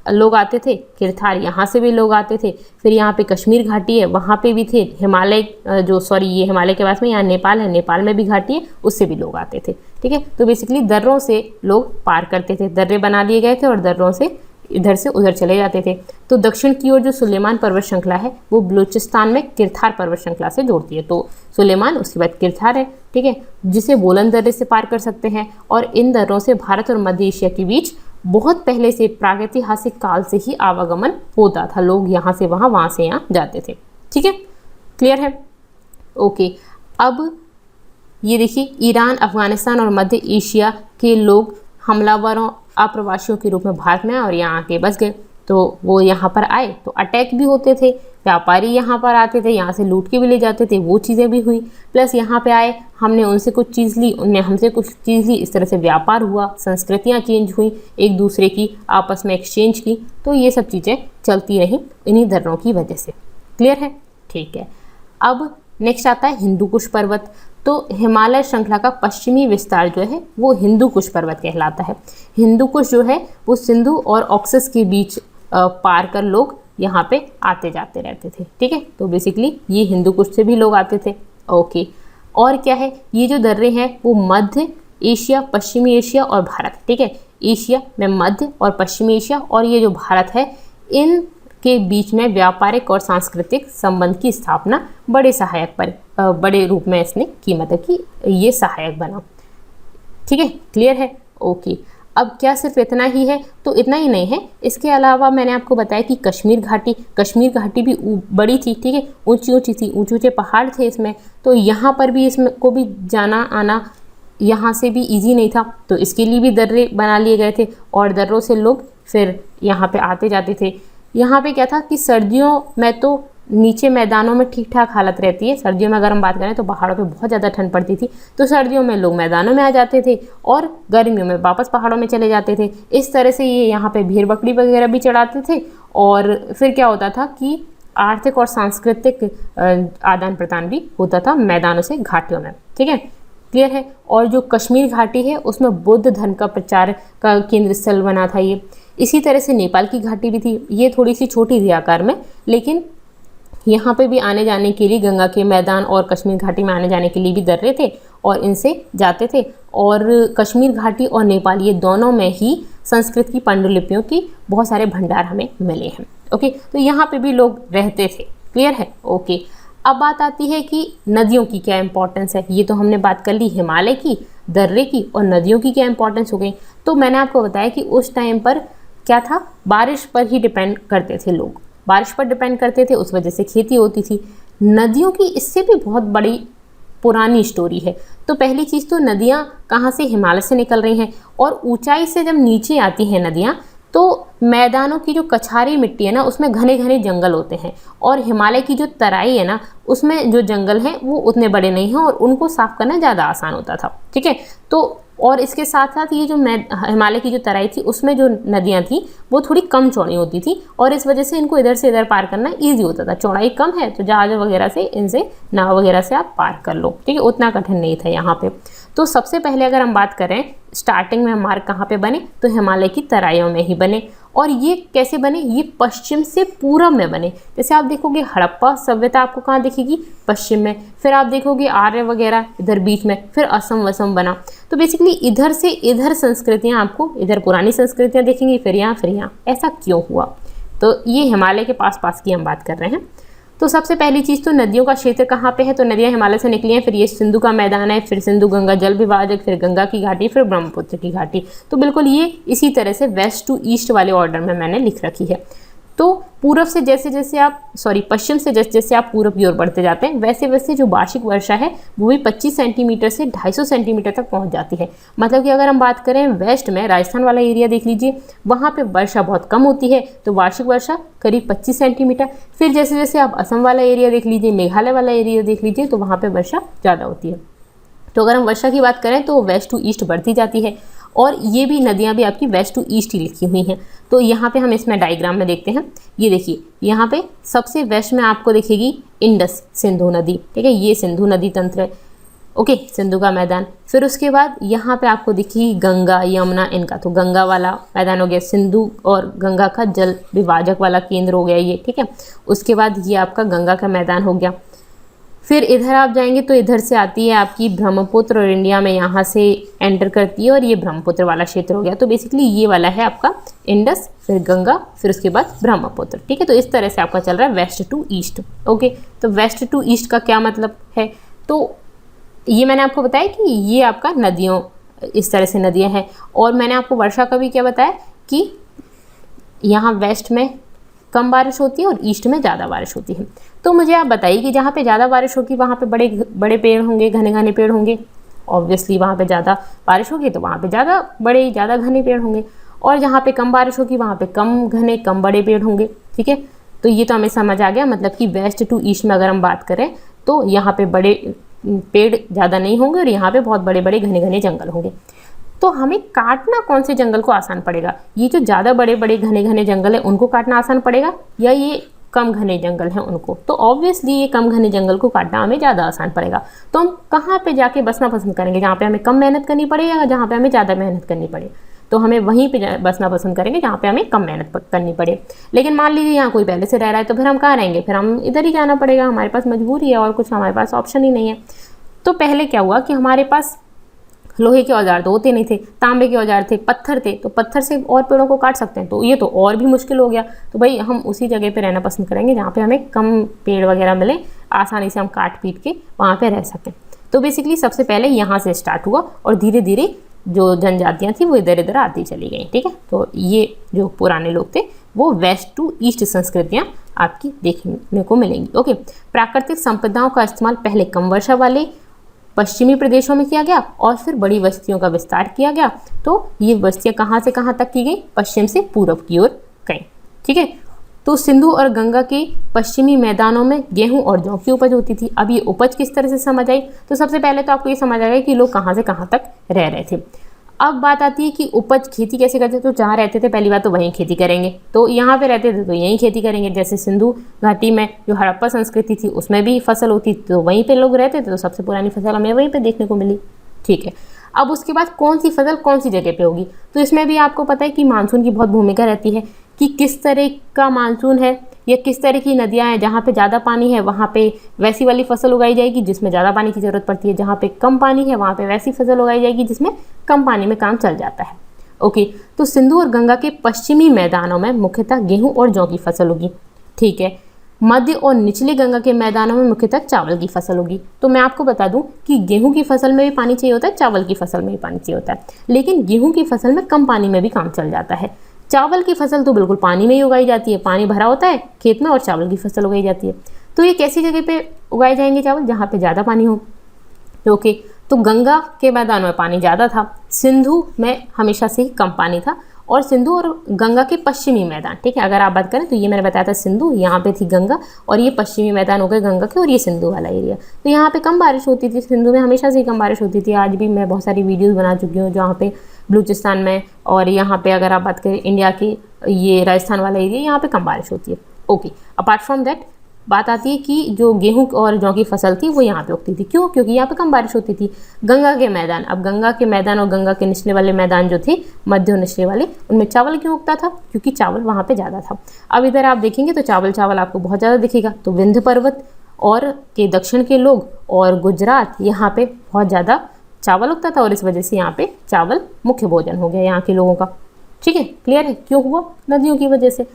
लोग आते थे, किरथार यहाँ से भी लोग आते थे। फिर यहाँ पे कश्मीर घाटी है, वहाँ पे भी थे। हिमालय ये हिमालय के पास में यहाँ नेपाल है, नेपाल में भी घाटी है, उससे भी लोग आते थे, ठीक है। तो बेसिकली दर्रों से लोग पार करते थे, दर्रे बना दिए गए थे और दर्रों से इधर से उधर चले जाते थे। तो दक्षिण की ओर जो सुलेमान पर्वत श्रृंखला है वो बलूचिस्तान में किरथार पर्वत श्रृंखला से जोड़ती है। तो सुलेमान, उसके बाद किरथार है, ठीक है, जिसे बोलन दर्रे से पार कर सकते हैं। और इन दर्रों से भारत और मध्य एशिया के बीच बहुत पहले से प्रागैतिहासिक काल से ही आवागमन होता था, लोग यहाँ से वहाँ से यहाँ जाते थे, ठीक है, क्लियर है, ओके। अब ये देखिए, ईरान, अफगानिस्तान और मध्य एशिया के लोग हमलावरों, अप्रवासियों के रूप में भारत में आए और यहाँ आके बस गए। तो वो यहाँ पर आए तो अटैक भी होते थे, व्यापारी यहाँ पर आते थे, यहाँ से लूट के भी ले जाते थे, वो चीज़ें भी हुई। प्लस यहाँ पे आए, हमने उनसे कुछ चीज़ ली, उनने हमसे कुछ चीज़ ली, इस तरह से व्यापार हुआ, संस्कृतियाँ चेंज हुई, एक दूसरे की आपस में एक्सचेंज की। तो ये सब चीज़ें चलती रहीं इन्हीं दर्रों की वजह से, क्लियर है, ठीक है। अब नेक्स्ट आता है हिंदू कुश पर्वत। तो हिमालय श्रृंखला का पश्चिमी विस्तार जो है वो हिंदू कुश पर्वत कहलाता है। हिंदू कुश जो है वो सिंधु और ऑक्सस के बीच पार कर लोग यहाँ पे आते जाते रहते थे, ठीक है। तो बेसिकली ये हिंदू कुश से भी लोग आते थे, ओके। और क्या है, ये जो दर्रे हैं वो मध्य एशिया, पश्चिमी एशिया और भारत, ठीक है, एशिया में मध्य और पश्चिमी एशिया और ये जो भारत है, इन के बीच में व्यापारिक और सांस्कृतिक संबंध की स्थापना बड़े रूप में इसने की, मतलब कि ये सहायक बना, ठीक है, क्लियर है, ओके। अब क्या सिर्फ इतना ही है, तो इतना ही नहीं है, इसके अलावा मैंने आपको बताया कि कश्मीर घाटी भी बड़ी थी, ठीक है, ऊंची थी, ऊंचे पहाड़ थे इसमें। तो यहाँ पर भी इसमें को भी जाना आना यहाँ से भी इजी नहीं था, तो इसके लिए भी दर्रे बना लिए गए थे और दर्रों से लोग फिर यहाँ पे आते जाते थे। यहाँ पे क्या था कि सर्दियों में तो नीचे मैदानों में ठीक ठाक हालत रहती है, सर्दियों में अगर हम बात करें तो पहाड़ों पे बहुत ज़्यादा ठंड पड़ती थी, तो सर्दियों में लोग मैदानों में आ जाते थे और गर्मियों में वापस पहाड़ों में चले जाते थे। इस तरह से ये यहाँ पे भेड़ बकरी वगैरह भी चढ़ाते थे और फिर क्या होता था कि आर्थिक और सांस्कृतिक आदान प्रदान भी होता था मैदानों से घाटियों में, ठीक है, क्लियर है। और जो कश्मीर घाटी है उसमें बौद्ध धर्म का प्रचार का केंद्र स्थल बना था ये। इसी तरह से नेपाल की घाटी भी थी, ये थोड़ी सी छोटी थी आकार में, लेकिन यहाँ पे भी आने जाने के लिए गंगा के मैदान और कश्मीर घाटी में आने जाने के लिए भी दर्रे थे और इनसे जाते थे। और कश्मीर घाटी और नेपाल ये दोनों में ही संस्कृत की पांडुलिपियों की बहुत सारे भंडार हमें मिले हैं। ओके, तो यहाँ पे भी लोग रहते थे। क्लियर है? ओके, अब बात आती है कि नदियों की क्या इंपॉर्टेंस है। ये तो हमने बात कर ली हिमालय की, दर्रे की, और नदियों की क्या इंपॉर्टेंस हो गई। तो मैंने आपको बताया कि उस टाइम पर क्या था, बारिश पर ही डिपेंड करते थे लोग, बारिश पर डिपेंड करते थे, उस वजह से खेती होती थी। नदियों की इससे भी बहुत बड़ी पुरानी स्टोरी है। तो पहली चीज़ तो नदियाँ कहाँ से, हिमालय से निकल रही हैं, और ऊंचाई से जब नीचे आती हैं नदियाँ तो मैदानों की जो कछारी मिट्टी है ना उसमें घने घने जंगल होते हैं, और हिमालय की जो तराई है ना उसमें जो जंगल हैं वो उतने बड़े नहीं हैं और उनको साफ करना ज़्यादा आसान होता था। ठीक है, तो और इसके साथ साथ ये जो हिमालय की जो तराई थी उसमें जो नदियाँ थी वो थोड़ी कम चौड़ी होती थी, और इस वजह से इनको इधर से इधर पार करना ईजी होता था। चौड़ाई कम है तो जहाज वगैरह से, इनसे नाव वगैरह से आप पार कर लो। ठीक है, उतना कठिन नहीं था यहाँ पे। तो सबसे पहले अगर हम बात करें स्टार्टिंग में मार्ग कहाँ पे बने, तो हिमालय की तराइयों में ही बने। और ये कैसे बने, ये पश्चिम से पूरब में बने। जैसे आप देखोगे हड़प्पा सभ्यता आपको कहाँ दिखेगी, पश्चिम में, फिर आप देखोगे आर्य वगैरह इधर बीच में, फिर असम वसम बना। तो बेसिकली इधर से इधर संस्कृतियाँ आपको, इधर पुरानी संस्कृतियाँ दिखेंगी, फिर यहाँ। ऐसा क्यों हुआ? तो ये हिमालय के पास पास की हम बात कर रहे हैं। तो सबसे पहली चीज़ तो नदियों का क्षेत्र कहाँ पे है, तो नदियाँ हिमालय से निकली हैं, फिर ये सिंधु का मैदान है, फिर सिंधु गंगा जल विभाजक, फिर गंगा की घाटी, फिर ब्रह्मपुत्र की घाटी। तो बिल्कुल ये इसी तरह से वेस्ट टू ईस्ट वाले ऑर्डर में मैंने लिख रखी है। तो पूर्व से जैसे जैसे आप पश्चिम से जैसे जैसे आप पूर्व की ओर बढ़ते जाते हैं वैसे वैसे जो वार्षिक वर्षा है वो भी 25 सेंटीमीटर से 250 सेंटीमीटर तक पहुंच जाती है। मतलब कि अगर हम बात करें वेस्ट में, राजस्थान वाला एरिया देख लीजिए, वहाँ पे वर्षा बहुत कम होती है, तो वार्षिक वर्षा करीब 25 सेंटीमीटर। फिर जैसे जैसे आप असम वाला एरिया देख लीजिए, मेघालय वाला एरिया देख लीजिए, तो वहाँ पर वर्षा ज़्यादा होती है। तो अगर हम वर्षा की बात करें तो वेस्ट टू ईस्ट बढ़ती जाती है, और ये भी नदियाँ भी आपकी वेस्ट टू ईस्ट ही लिखी हुई हैं। तो यहाँ पे हम इसमें डायग्राम में देखते हैं। ये देखिए यहाँ पे सबसे वेस्ट में आपको दिखेगी इंडस सिंधु नदी। ठीक है, ये सिंधु नदी तंत्र है। ओके, सिंधु का मैदान। फिर उसके बाद यहाँ पे आपको दिखेगी गंगा यमुना, इनका तो गंगा वाला मैदान हो गया, सिंधु और गंगा का जल विभाजक वाला केंद्र हो गया ये। ठीक है, उसके बाद ये आपका गंगा का मैदान हो गया। फिर इधर आप जाएंगे तो इधर से आती है आपकी ब्रह्मपुत्र, और इंडिया में यहाँ से एंटर करती है, और ये ब्रह्मपुत्र वाला क्षेत्र हो गया। तो बेसिकली ये वाला है आपका इंडस, फिर गंगा, फिर उसके बाद ब्रह्मपुत्र। ठीक है, तो इस तरह से आपका चल रहा है वेस्ट टू ईस्ट। ओके, तो वेस्ट टू ईस्ट का क्या मतलब है, तो ये मैंने आपको बताया कि ये आपका नदियों, इस तरह से नदियाँ हैं। और मैंने आपको वर्षा का भी क्या बताया कि यहाँ वेस्ट में कम बारिश होती है और ईस्ट में ज़्यादा बारिश होती है। तो मुझे आप बताइए कि जहाँ पे ज़्यादा बारिश होगी वहाँ पे बड़े बड़े पेड़ होंगे, घने घने पेड़ होंगे। ऑब्वियसली वहाँ पे ज़्यादा बारिश होगी तो वहाँ पे ज़्यादा घने पेड़ होंगे, और जहाँ पे कम बारिश होगी वहाँ पे कम घने कम बड़े पेड़ होंगे। ठीक है, तो ये तो हमें समझ आ गया। मतलब कि वेस्ट टू ईस्ट में अगर हम बात करें तो यहाँ पे बड़े पेड़ ज़्यादा नहीं होंगे, और यहाँ पे बहुत बड़े बड़े घने घने जंगल होंगे। तो हमें काटना कौन से जंगल को आसान पड़ेगा, ये जो ज़्यादा बड़े बड़े घने घने जंगल है उनको काटना आसान पड़ेगा, या ये कम घने जंगल हैं उनको? तो ऑब्वियसली ये कम घने जंगल को काटना हमें ज़्यादा आसान पड़ेगा। तो हम कहाँ पे जाके बसना पसंद करेंगे, जहाँ पे हमें कम मेहनत करनी पड़े या जहाँ पे हमें ज़्यादा मेहनत करनी पड़े? तो हमें वहीं पे बसना पसंद करेंगे जहाँ पे हमें कम मेहनत करनी पड़े। लेकिन मान लीजिए यहाँ कोई पहले से रह रहा है तो फिर हम कहाँ रहेंगे, फिर हम इधर ही जाना पड़ेगा, हमारे पास मजबूरी है और कुछ हमारे पास ऑप्शन ही नहीं है। तो पहले क्या हुआ कि हमारे पास लोहे के औजार तो होते नहीं थे, तांबे के औजार थे, पत्थर थे, तो पत्थर से और पेड़ों को काट सकते हैं, तो ये तो और भी मुश्किल हो गया। तो भाई हम उसी जगह पे रहना पसंद करेंगे जहाँ पे हमें कम पेड़ वगैरह मिले, आसानी से हम काट पीट के वहाँ पे रह सकें। तो बेसिकली सबसे पहले यहाँ से स्टार्ट हुआ, और धीरे धीरे जो जनजातियाँ थी वो इधर इधर आती चली गई। ठीक है, तो ये जो पुराने लोग थे वो वेस्ट टू ईस्ट संस्कृतियाँ आपकी देखने को मिलेंगी। ओके, प्राकृतिक संपदाओं का इस्तेमाल पहले कम वर्षा वाले पश्चिमी प्रदेशों में किया गया, और फिर बड़ी बस्तियों का विस्तार किया गया। तो ये बस्तियां कहाँ से कहाँ तक की गई, पश्चिम से पूर्व की ओर गई। ठीक है, तो सिंधु और गंगा के पश्चिमी मैदानों में गेहूं और जौ की उपज होती थी। अब ये उपज किस तरह से समझ आई, तो सबसे पहले तो आपको ये समझ आएगा कि लोग कहाँ से कहाँ तक रह रहे थे। अब बात आती है कि उपज खेती कैसे करते थे, तो जहाँ रहते थे पहली बात तो वहीं खेती करेंगे, तो यहाँ पे रहते थे तो यहीं खेती करेंगे। जैसे सिंधु घाटी में जो हड़प्पा संस्कृति थी उसमें भी फसल होती थी, तो वहीं पे लोग रहते थे, तो सबसे पुरानी फसल हमें वहीं पे देखने को मिली। ठीक है, अब उसके बाद कौन सी फसल कौन सी जगह पे होगी, तो इसमें भी आपको पता है कि मानसून की बहुत भूमिका रहती है कि किस तरह का मानसून है, या किस तरह की नदियाँ हैं, जहाँ पे ज़्यादा पानी है वहाँ पे वैसी वाली फसल उगाई जाएगी जिसमें ज़्यादा पानी की ज़रूरत पड़ती है, जहाँ पे कम पानी है वहाँ पे वैसी फसल उगाई जाएगी जिसमें कम पानी में काम चल जाता है। ओके, तो सिंधु और गंगा के पश्चिमी मैदानों में मुख्यतः गेहूँ और जौ की फसल होगी। ठीक है, मध्य और निचले गंगा के मैदानों में मुख्यतः चावल की फसल होगी। तो मैं आपको बता दूं कि गेहूं की फसल में भी पानी चाहिए होता है, चावल की फसल में भी पानी चाहिए होता है, लेकिन गेहूं की फसल में कम पानी में भी काम चल जाता है। चावल की फसल तो बिल्कुल पानी में ही उगाई जाती है, पानी भरा होता है खेत में और चावल की फसल उगाई जाती है। तो ये कैसी जगह पे उगाए जाएंगे चावल? जहाँ पे ज़्यादा पानी हो। ओके, तो गंगा के मैदान में पानी ज़्यादा था, सिंधु में हमेशा से ही कम पानी था, और सिंधु और गंगा के पश्चिमी मैदान, ठीक है, अगर आप बात करें तो ये मैंने बताया था सिंधु, यहाँ पे थी गंगा, और ये पश्चिमी मैदान हो गए गंगा के, और ये सिंधु वाला एरिया। तो यहाँ पे कम बारिश होती थी, सिंधु में हमेशा से ही कम बारिश होती थी। आज भी मैं बहुत सारी वीडियोज़ बना चुकी हूँ जहाँ पे बलूचिस्तान में, और यहाँ पे अगर आप बात करें इंडिया की ये राजस्थान वाला एरिया, यहाँ पे कम बारिश होती है। ओके, अपार्ट फ्रॉम दैट बात आती है कि जो गेहूं और जौ की फसल थी वो यहाँ पे उगती थी। क्यों? क्योंकि यहाँ पे कम बारिश होती थी। गंगा के मैदान, अब गंगा के मैदान और गंगा के निचले वाले मैदान जो थे, मध्य और निचले वाले, उनमें चावल क्यों उगता था? क्योंकि चावल वहाँ पे ज़्यादा था। अब इधर आप देखेंगे तो चावल आपको बहुत ज़्यादा दिखेगा। तो विंध्य पर्वत और के दक्षिण के लोग और गुजरात, यहाँ पे बहुत ज़्यादा चावल उगता था, और इस वजह से यहाँ पे चावल मुख्य भोजन हो गया यहाँ के लोगों का। ठीक है, क्लियर है क्यों हुआ? नदियों की वजह से।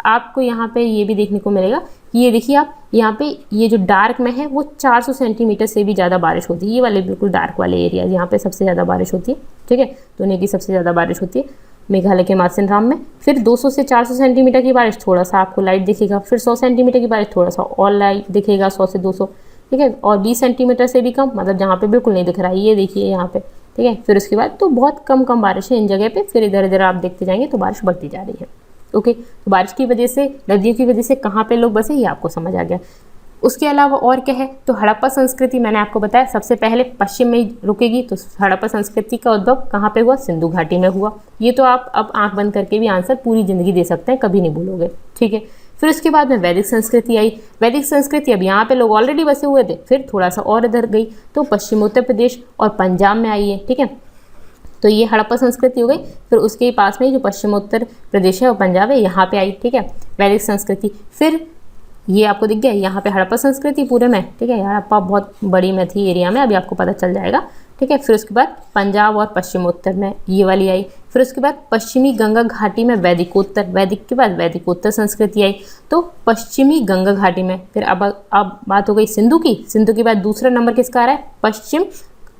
आपको यहाँ पे ये भी देखने को मिलेगा कि ये देखिए आप, यहाँ पे ये जो डार्क में है वो 400 सेंटीमीटर से भी ज़्यादा बारिश होती है। ये वाले बिल्कुल डार्क वाले एरिया, यहाँ पे सबसे ज़्यादा बारिश होती है। ठीक है, दुनिया की सबसे ज़्यादा बारिश होती है मेघालय के मासिनराम में। फिर 200 से 400 सेंटीमीटर की बारिश, थोड़ा सा आपको लाइट दिखेगा। फिर 100 सेंटीमीटर की बारिश, थोड़ा सा और लाइट दिखेगा, 100 से 200। ठीक है, और 20 सेंटीमीटर से भी कम, मतलब जहाँ पे बिल्कुल नहीं दिख रहा है, ये देखिए यहाँ पे। ठीक है, फिर उसके बाद तो बहुत कम बारिश है इन जगह पे। फिर इधर इधर आप देखते जाएंगे तो बारिश बढ़ती जा रही है। ओके, तो बारिश की वजह से, नदियों की वजह से कहाँ पे लोग बसे, ये आपको समझ आ गया। उसके अलावा और क्या है? तो हड़प्पा संस्कृति मैंने आपको बताया सबसे पहले पश्चिम में ही रुकेगी। तो हड़प्पा संस्कृति का उद्भव कहाँ पे हुआ? सिंधु घाटी में हुआ। ये तो आप अब आंख बंद करके भी आंसर पूरी जिंदगी दे सकते हैं, कभी नहीं भूलोगे। ठीक है, फिर उसके बाद में वैदिक संस्कृति आई। वैदिक संस्कृति, अब यहाँ पे लोग ऑलरेडी बसे हुए थे, फिर थोड़ा सा और इधर गई तो पश्चिम उत्तर प्रदेश और पंजाब में आई है। ठीक है, तो ये हड़प्पा संस्कृति हो गई। फिर उसके पास में जो पश्चिम उत्तर प्रदेश है और पंजाब है, यहाँ पे आई। ठीक है, वैदिक संस्कृति। फिर ये आपको दिख गया यहाँ पे हड़प्पा संस्कृति पूरे में। ठीक है, हड़प्पा बहुत बड़ी में थी एरिया में, अभी आपको पता चल जाएगा। ठीक है, फिर उसके बाद पंजाब और पश्चिमोत्तर में ये वाली आई। फिर उसके बाद पश्चिमी गंगा घाटी में वैदिकोत्तर, वैदिक के बाद वैदिकोत्तर संस्कृति आई। तो पश्चिमी गंगा घाटी में, फिर अब बात हो गई सिंधु की। सिंधु के बाद दूसरा नंबर किसका आ रहा है? पश्चिम,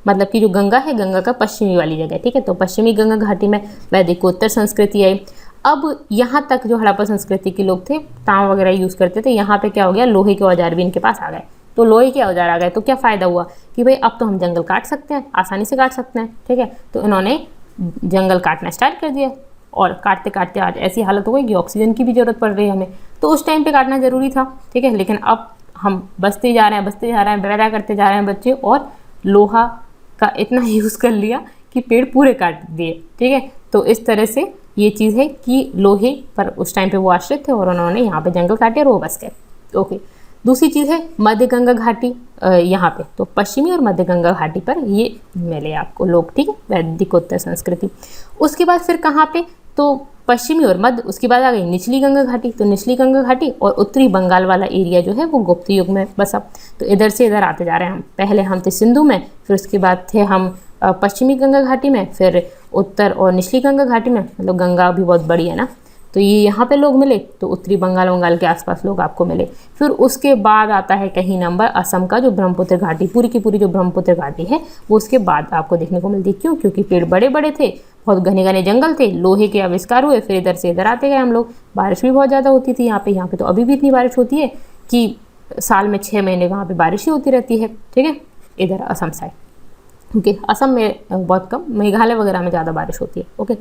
मतलब कि जो गंगा है, गंगा का पश्चिमी वाली जगह। ठीक है, तो पश्चिमी गंगा घाटी में वैदिकोत्तर संस्कृति आई। अब यहाँ तक जो हड़प्पा संस्कृति के लोग थे, तांबा वगैरह यूज़ करते थे, यहाँ पे क्या हो गया? लोहे के औजार भी इनके पास आ गए। तो लोहे के औजार आ गए तो क्या फ़ायदा हुआ कि भाई अब तो हम जंगल काट सकते हैं, आसानी से काट सकते हैं। ठीक है, तो इन्होंने जंगल काटना स्टार्ट कर दिया, और काटते काटते आज ऐसी हालत हो गई कि ऑक्सीजन की भी ज़रूरत पड़ रही है हमें। तो उस टाइम पे काटना ज़रूरी था। ठीक है, लेकिन अब हम बसते जा रहे हैं, पैदा करते जा रहे हैं बच्चे, और लोहा का इतना यूज़ कर लिया कि पेड़ पूरे काट दिए। ठीक है, तो इस तरह से ये चीज़ है कि लोहे पर उस टाइम पे वो आश्रित थे, और उन्होंने यहाँ पे जंगल काटे और वो बस गए। ओके, दूसरी चीज़ है मध्य गंगा घाटी, यहाँ पे तो पश्चिमी और मध्य गंगा घाटी पर ये मिले आपको लोग। ठीक है, वैदिकोत्तर संस्कृति। उसके बाद फिर कहाँ पे? तो पश्चिमी और मध्य, उसके बाद आ गई निचली गंगा घाटी। तो निचली गंगा घाटी और उत्तरी बंगाल वाला एरिया जो है वो गुप्त युग में बसा। तो इधर से इधर आते जा रहे हैं हम। पहले हम थे सिंधु में, फिर उसके बाद थे हम पश्चिमी गंगा घाटी में, फिर उत्तर और निचली गंगा घाटी में। मतलब गंगा भी बहुत बड़ी है ना, तो ये यहाँ पे लोग मिले, तो उत्तरी बंगाल के आसपास लोग आपको मिले। फिर उसके बाद आता है कहीं नंबर असम का जो ब्रह्मपुत्र घाटी, पूरी की पूरी जो ब्रह्मपुत्र घाटी है वो उसके बाद आपको देखने को मिलती है। क्यों? क्योंकि पेड़ बड़े बड़े थे, बहुत घने घने जंगल थे, लोहे के आविष्कार हुए, फिर इधर से इधर आते गए हम लोग। बारिश भी बहुत ज़्यादा होती थी यहाँ पे तो अभी भी इतनी बारिश होती है कि साल में 6 महीने वहाँ पर बारिश ही होती रहती है। ठीक है, इधर असम साइड। ओके, असम में बहुत कम, मेघालय वगैरह में ज़्यादा बारिश होती है। ओके,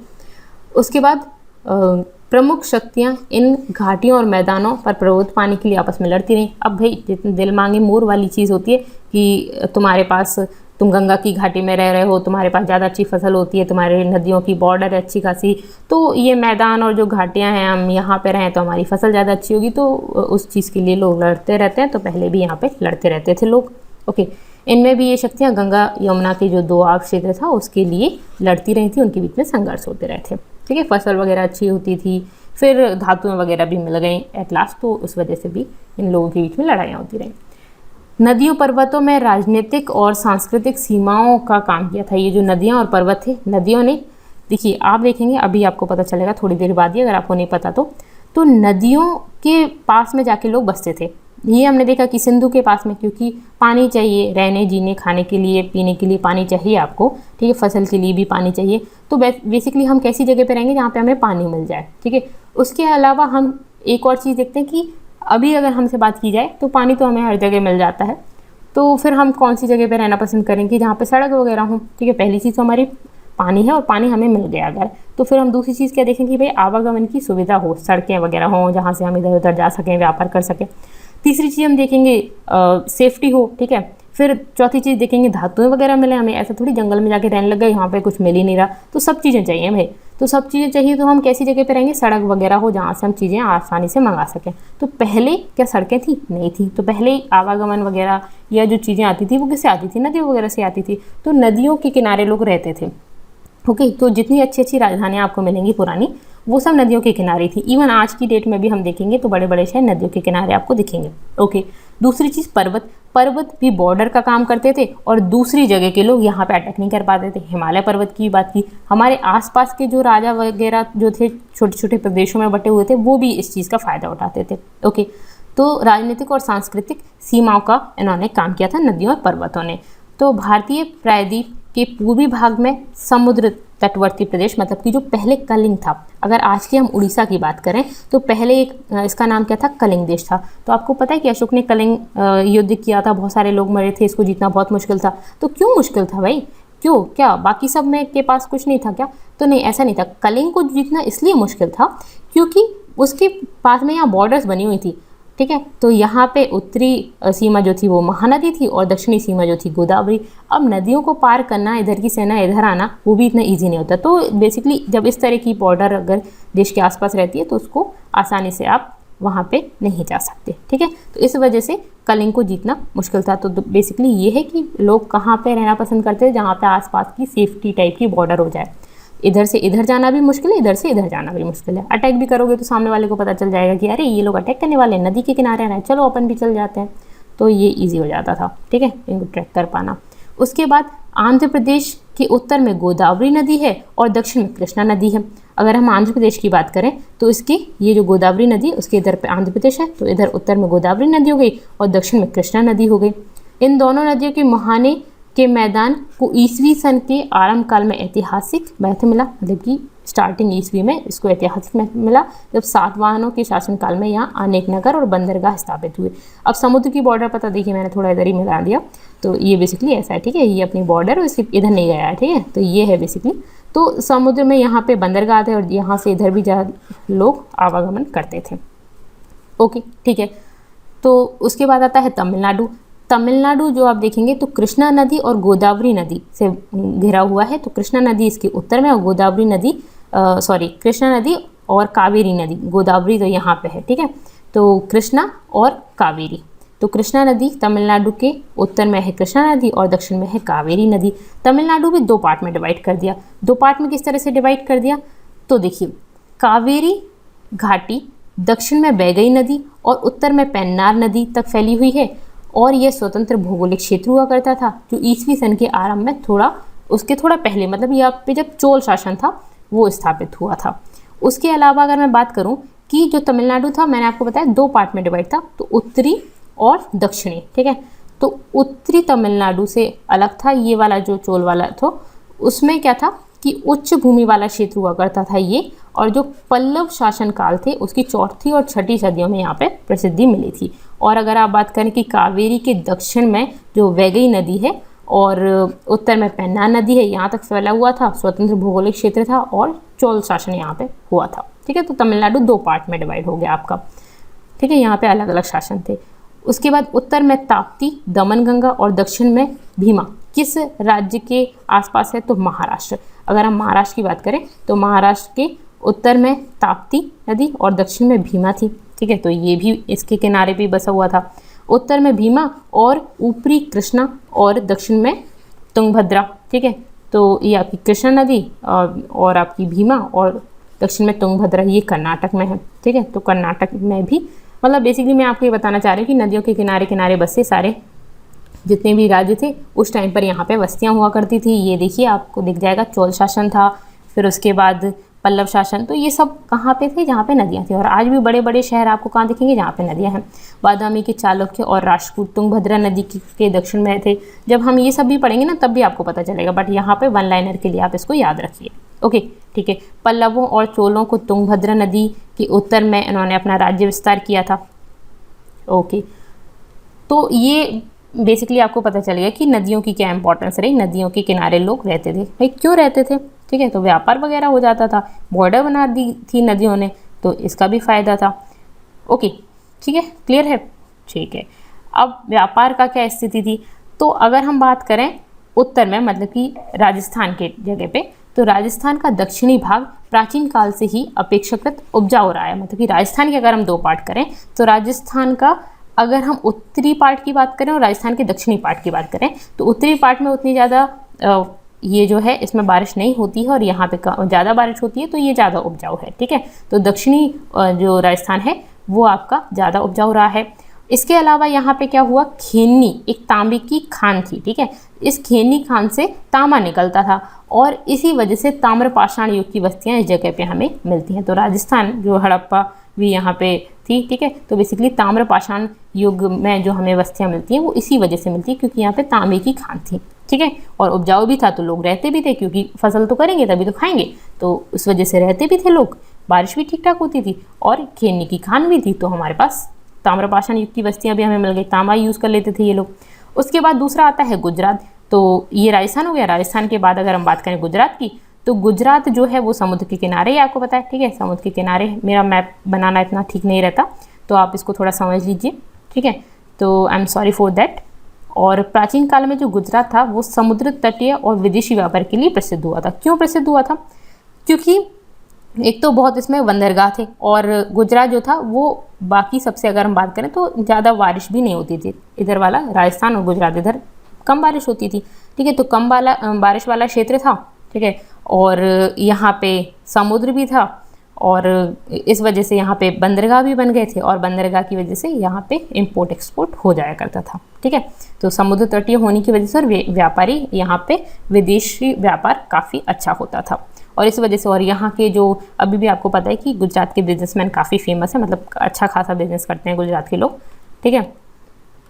उसके बाद प्रमुख शक्तियाँ इन घाटियों और मैदानों पर प्रभुत्व पाने के लिए आपस में लड़ती रहीं। अब भाई जितनी दिल मांगे मोर वाली चीज़ होती है कि तुम्हारे पास, तुम गंगा की घाटी में रह रहे हो, तुम्हारे पास ज़्यादा अच्छी फसल होती है, तुम्हारे नदियों की बॉर्डर है अच्छी खासी, तो ये मैदान और जो घाटियाँ हैं, हम यहाँ पे रहें तो हमारी फसल ज़्यादा अच्छी होगी। तो उस चीज़ के लिए लोग लड़ते रहते हैं। तो पहले भी यहाँ पे लड़ते रहते थे लोग। ओके, इनमें भी ये शक्तियाँ गंगा यमुना के जो दोआब क्षेत्र था उसके लिए लड़ती रही थी, उनके बीच में संघर्ष होते रहे थे। ठीक है, फसल वगैरह अच्छी होती थी, फिर धातुएं वगैरह भी मिल गई एट लास्ट, तो उस वजह से भी इन लोगों के बीच में लड़ाइयाँ होती रहीं। नदियों पर्वतों में राजनीतिक और सांस्कृतिक सीमाओं का काम किया था। ये जो नदियाँ और पर्वत थे, नदियों ने, देखिए आप देखेंगे अभी आपको पता चलेगा थोड़ी देर बाद ही, अगर आपको नहीं पता तो नदियों के पास में जाके लोग बसते थे। ये हमने देखा कि सिंधु के पास में, क्योंकि पानी चाहिए रहने, जीने, खाने के लिए, पीने के लिए पानी चाहिए आपको, ठीक है, फसल के लिए भी पानी चाहिए। तो बेसिकली हम कैसी जगह पे रहेंगे जहाँ पे हमें पानी मिल जाए, ठीक है। उसके अलावा हम एक और चीज़ देखते हैं कि अभी अगर हमसे बात की जाए तो पानी तो हमें हर जगह मिल जाता है, तो फिर हम कौन सी जगह पे रहना पसंद करेंगे जहाँ पे सड़क वगैरह हो, ठीक है। पहली चीज़ तो हमारी पानी है और पानी हमें मिल गया अगर, तो फिर हम दूसरी चीज़ क्या देखेंगे कि भाई आवागमन की सुविधा हो, सड़कें वगैरह हों जहाँ से हम इधर उधर जा सकें, व्यापार कर सकें। तीसरी चीज़ हम देखेंगे सेफ्टी हो, ठीक है। फिर चौथी चीज़ देखेंगे धातुएं वगैरह मिले हमें, ऐसा थोड़ी जंगल में जाके रहने लग गए यहाँ पे कुछ मिल ही नहीं रहा, तो सब चीज़ें चाहिए भाई। तो सब चीज़ें चाहिए तो हम कैसी जगह पे रहेंगे, सड़क वगैरह हो जहाँ से हम चीज़ें आसानी से मंगा सकें। तो पहले क्या सड़कें थी? नहीं थी। तो पहले आवागमन वगैरह या जो चीज़ें आती थी वो किससे आती थी? नदियों वगैरह से आती थी। तो नदियों के किनारे लोग रहते थे, ओके। तो जितनी अच्छी अच्छी राजधानियाँ आपको मिलेंगी पुरानी, वो सब नदियों के किनारे थी। इवन आज की डेट में भी हम देखेंगे तो बड़े बड़े शहर नदियों के किनारे आपको दिखेंगे, ओके। दूसरी चीज़ पर्वत भी बॉर्डर का काम करते थे और दूसरी जगह के लोग यहाँ पे अटैक नहीं कर पाते थे। हिमालय पर्वत की बात की, हमारे आसपास के जो राजा वगैरह जो थे छोटे छोटे प्रदेशों में बटे हुए थे, वो भी इस चीज़ का फ़ायदा उठाते थे, ओके। तो राजनीतिक और सांस्कृतिक सीमाओं का इन्होंने काम किया था नदियों और पर्वतों ने। तो भारतीय प्रायद्वीप के पूर्वी भाग में समुद्र तटवर्ती प्रदेश, मतलब कि जो पहले कलिंग था, अगर आज की हम उड़ीसा की बात करें तो पहले एक इसका नाम क्या था? कलिंग देश था। तो आपको पता है कि अशोक ने कलिंग युद्ध किया था, बहुत सारे लोग मरे थे, इसको जीतना बहुत मुश्किल था। तो क्यों मुश्किल था भाई? क्यों? क्या बाकी सब में के पास कुछ नहीं था क्या? तो नहीं, ऐसा नहीं था। कलिंग को जीतना इसलिए मुश्किल था क्योंकि उसके पास में यहाँ बॉर्डर्स बनी हुई थी, ठीक है। तो यहाँ पे उत्तरी सीमा जो थी वो महानदी थी और दक्षिणी सीमा जो थी गोदावरी। अब नदियों को पार करना, इधर की सेना इधर आना, वो भी इतना इजी नहीं होता। तो बेसिकली जब इस तरह की बॉर्डर अगर देश के आसपास रहती है तो उसको आसानी से आप वहाँ पे नहीं जा सकते, ठीक है। तो इस वजह से कलिंग को जीतना मुश्किल था। तो बेसिकली ये है कि लोग कहाँ पे रहना पसंद करते हैं? जहाँ पे आसपास की सेफ्टी टाइप की बॉर्डर हो जाए। इधर से इधर जाना भी मुश्किल है, इधर से इधर जाना भी मुश्किल है। अटैक भी करोगे तो सामने वाले को पता चल जाएगा कि अरे ये लोग अटैक करने वाले हैं, नदी के किनारे हैं, चलो अपन भी चल जाते हैं। तो ये इजी हो जाता था, ठीक है, इनको ट्रैक कर पाना। उसके बाद आंध्र प्रदेश के उत्तर में गोदावरी नदी है और दक्षिण में कृष्णा नदी है। अगर हम आंध्र प्रदेश की बात करें तो इसकी ये जो गोदावरी नदी, उसके इधर पे आंध्र प्रदेश है, तो इधर उत्तर में गोदावरी नदी हो गई और दक्षिण में कृष्णा नदी हो गई। इन दोनों नदियों के मुहाने के मैदान को ईसवी सन के आरंभ काल में ऐतिहासिक महत्व मिला, मतलब कि स्टार्टिंग ईस्वी में इसको ऐतिहासिक महत्व मिला जब सातवाहनों के शासनकाल में यहाँ अनेक नगर और बंदरगाह स्थापित हुए। अब समुद्र की बॉर्डर पता, देखिए मैंने थोड़ा इधर ही मिला दिया, तो ये बेसिकली ऐसा है, ठीक है। ये अपनी बॉर्डर और इसके इधर नहीं गया है, ठीक है। तो ये है बेसिकली, तो समुद्र में यहाँ पे बंदरगाह थे और यहाँ से इधर भी लोग आवागमन करते थे, ओके, ठीक है। तो उसके बाद आता है तमिलनाडु। तमिलनाडु जो आप देखेंगे तो कृष्णा नदी और गोदावरी नदी से घिरा हुआ है। तो कृष्णा नदी इसके उत्तर में और गोदावरी नदी कृष्णा नदी और कावेरी नदी, गोदावरी तो यहाँ पे है, ठीक है। तो कृष्णा और कावेरी, तो कृष्णा नदी तमिलनाडु के उत्तर में है कृष्णा नदी और दक्षिण में है कावेरी नदी। तमिलनाडु भी दो पार्ट में डिवाइड कर दिया। दो पार्ट में किस तरह से डिवाइड कर दिया? तो देखिए, कावेरी घाटी दक्षिण में बैगई नदी और उत्तर में पेन्नार नदी तक फैली हुई है और यह स्वतंत्र भौगोलिक क्षेत्र हुआ करता था जो ईस्वी सन के आरंभ में उसके थोड़ा पहले, मतलब यहाँ पे जब चोल शासन था वो स्थापित हुआ था। उसके अलावा अगर मैं बात करूँ कि जो तमिलनाडु था, मैंने आपको बताया दो पार्ट में डिवाइड था, तो उत्तरी और दक्षिणी, ठीक है। तो उत्तरी तमिलनाडु से अलग था ये वाला जो चोल वाला, तो उसमें क्या था कि उच्च भूमि वाला क्षेत्र हुआ करता था ये, और जो पल्लव शासन काल थे उसकी चौथी और छठी सदियों में यहाँ पे प्रसिद्धि मिली थी। और अगर आप बात करें कि कावेरी के दक्षिण में जो वैगई नदी है और उत्तर में पेन्नार नदी है, यहाँ तक फैला हुआ था, स्वतंत्र भौगोलिक क्षेत्र था और चोल शासन यहाँ पे हुआ था, ठीक है। तो तमिलनाडु दो पार्ट में डिवाइड हो गया आपका, ठीक है, यहाँ पे अलग अलग शासन थे। उसके बाद उत्तर में ताप्ती, दमनगंगा और दक्षिण में भीमा किस राज्य के आसपास है? तो महाराष्ट्र। अगर हम महाराष्ट्र की बात करें तो महाराष्ट्र के उत्तर में ताप्ती नदी और दक्षिण में भीमा थी, ठीक है। तो ये भी इसके किनारे पे बसा हुआ था। उत्तर में भीमा और ऊपरी कृष्णा और दक्षिण में तुंगभद्रा, ठीक है। तो ये आपकी कृष्णा नदी और आपकी भीमा और दक्षिण में तुंगभद्रा, ये कर्नाटक में है। ठीक है, तो कर्नाटक में भी मतलब बेसिकली मैं आपको ये बताना चाह रही हूँ कि नदियों के किनारे किनारे बसे सारे जितने भी राज्य थे उस टाइम पर यहाँ पे बस्तियाँ हुआ करती थी। ये देखिए आपको दिख जाएगा, चोल शासन था, फिर उसके बाद पल्लव शासन, तो ये सब कहाँ पे थे, जहाँ पे नदियाँ थी। और आज भी बड़े बड़े शहर आपको कहाँ दिखेंगे, जहाँ पे नदियाँ हैं। बादामी के चालुक्य और राष्ट्रकूट तुंगभद्रा नदी के दक्षिण में थे। जब हम ये सब भी पढ़ेंगे ना तब भी आपको पता चलेगा, बट यहाँ पे वन लाइनर के लिए आप इसको याद रखिए। ओके, ठीक है। पल्लवों और चोलों को तुंगभद्रा नदी के उत्तर में इन्होंने अपना राज्य विस्तार किया था। ओके, तो ये बेसिकली आपको पता चलेगा कि नदियों की क्या इंपॉर्टेंस रही। नदियों के किनारे लोग रहते थे, भाई क्यों रहते थे, ठीक है, तो व्यापार वगैरह हो जाता था, बॉर्डर बना दी थी नदियों ने, तो इसका भी फायदा था। ओके, ठीक है, क्लियर है, ठीक है। अब व्यापार का क्या स्थिति थी, तो अगर हम बात करें उत्तर में, मतलब कि राजस्थान के जगह पे, तो राजस्थान का दक्षिणी भाग प्राचीन काल से ही अपेक्षाकृत उपजाऊ रहा है। मतलब कि राजस्थान के अगर हम दो पार्ट करें तो राजस्थान का अगर हम उत्तरी पार्ट की बात करें और राजस्थान के दक्षिणी पार्ट की बात करें तो उत्तरी पार्ट में उतनी ज़्यादा ये जो है इसमें बारिश नहीं होती है और यहाँ पे ज़्यादा बारिश होती है, तो ये ज़्यादा उपजाऊ है। ठीक है, तो दक्षिणी जो राजस्थान है वो आपका ज़्यादा उपजाऊ रहा है। इसके अलावा यहाँ पे क्या हुआ, खेनी एक तांबे की खान थी। ठीक है, इस खेनी खान से तांबा निकलता था और इसी वजह से ताम्रपाषाण युग की बस्तियाँ इस जगह पे हमें मिलती हैं। तो राजस्थान जो हड़प्पा भी यहाँ पे थी। ठीक है, तो बेसिकली ताम्रपाषाण युग में जो हमें बस्तियाँ मिलती हैं वो इसी वजह से मिलती है क्योंकि यहाँ पे तांबे की खान थी। ठीक है, और उपजाऊ भी था तो लोग रहते भी थे, क्योंकि फसल तो करेंगे तभी तो खाएंगे, तो उस वजह से रहते भी थे लोग। बारिश भी ठीक ठाक होती थी और खेनी की खान भी थी, तो हमारे पास ताम्रपाषाण युग की बस्तियाँ भी हमें मिल गई, तांबा यूज़ कर लेते थे ये लोग। उसके बाद दूसरा आता है गुजरात। तो ये राजस्थान हो गया। राजस्थान के बाद अगर हम बात करें गुजरात की, तो गुजरात जो है वो समुद्र के किनारे ही आपको पता है। ठीक है, समुद्र के किनारे। मेरा मैप बनाना इतना ठीक नहीं रहता तो आप इसको थोड़ा समझ लीजिए। ठीक है, तो I am sorry for that. और प्राचीन काल में जो गुजरात था वो समुद्र तटीय और विदेशी व्यापार के लिए प्रसिद्ध हुआ था। क्यों प्रसिद्ध हुआ था, क्योंकि एक तो बहुत इसमें बंदरगाह थे और गुजरात जो था वो बाकी सबसे अगर हम बात करें तो ज़्यादा बारिश भी नहीं होती थी। इधर वाला राजस्थान और गुजरात इधर कम बारिश होती थी। ठीक है, तो कम बारिश वाला क्षेत्र था। ठीक है, और यहाँ पे समुद्र भी था और इस वजह से यहाँ पे बंदरगाह भी बन गए थे और बंदरगाह की वजह से यहाँ पे इंपोर्ट एक्सपोर्ट हो जाया करता था। ठीक है, तो समुद्र तटीय होने की वजह से और व्यापारी यहाँ पे विदेशी व्यापार काफ़ी अच्छा होता था और इस वजह से। और यहाँ के जो अभी भी आपको पता है कि गुजरात के बिजनेसमैन काफ़ी फेमस है, मतलब अच्छा खासा बिजनेस करते हैं गुजरात के लोग। ठीक है,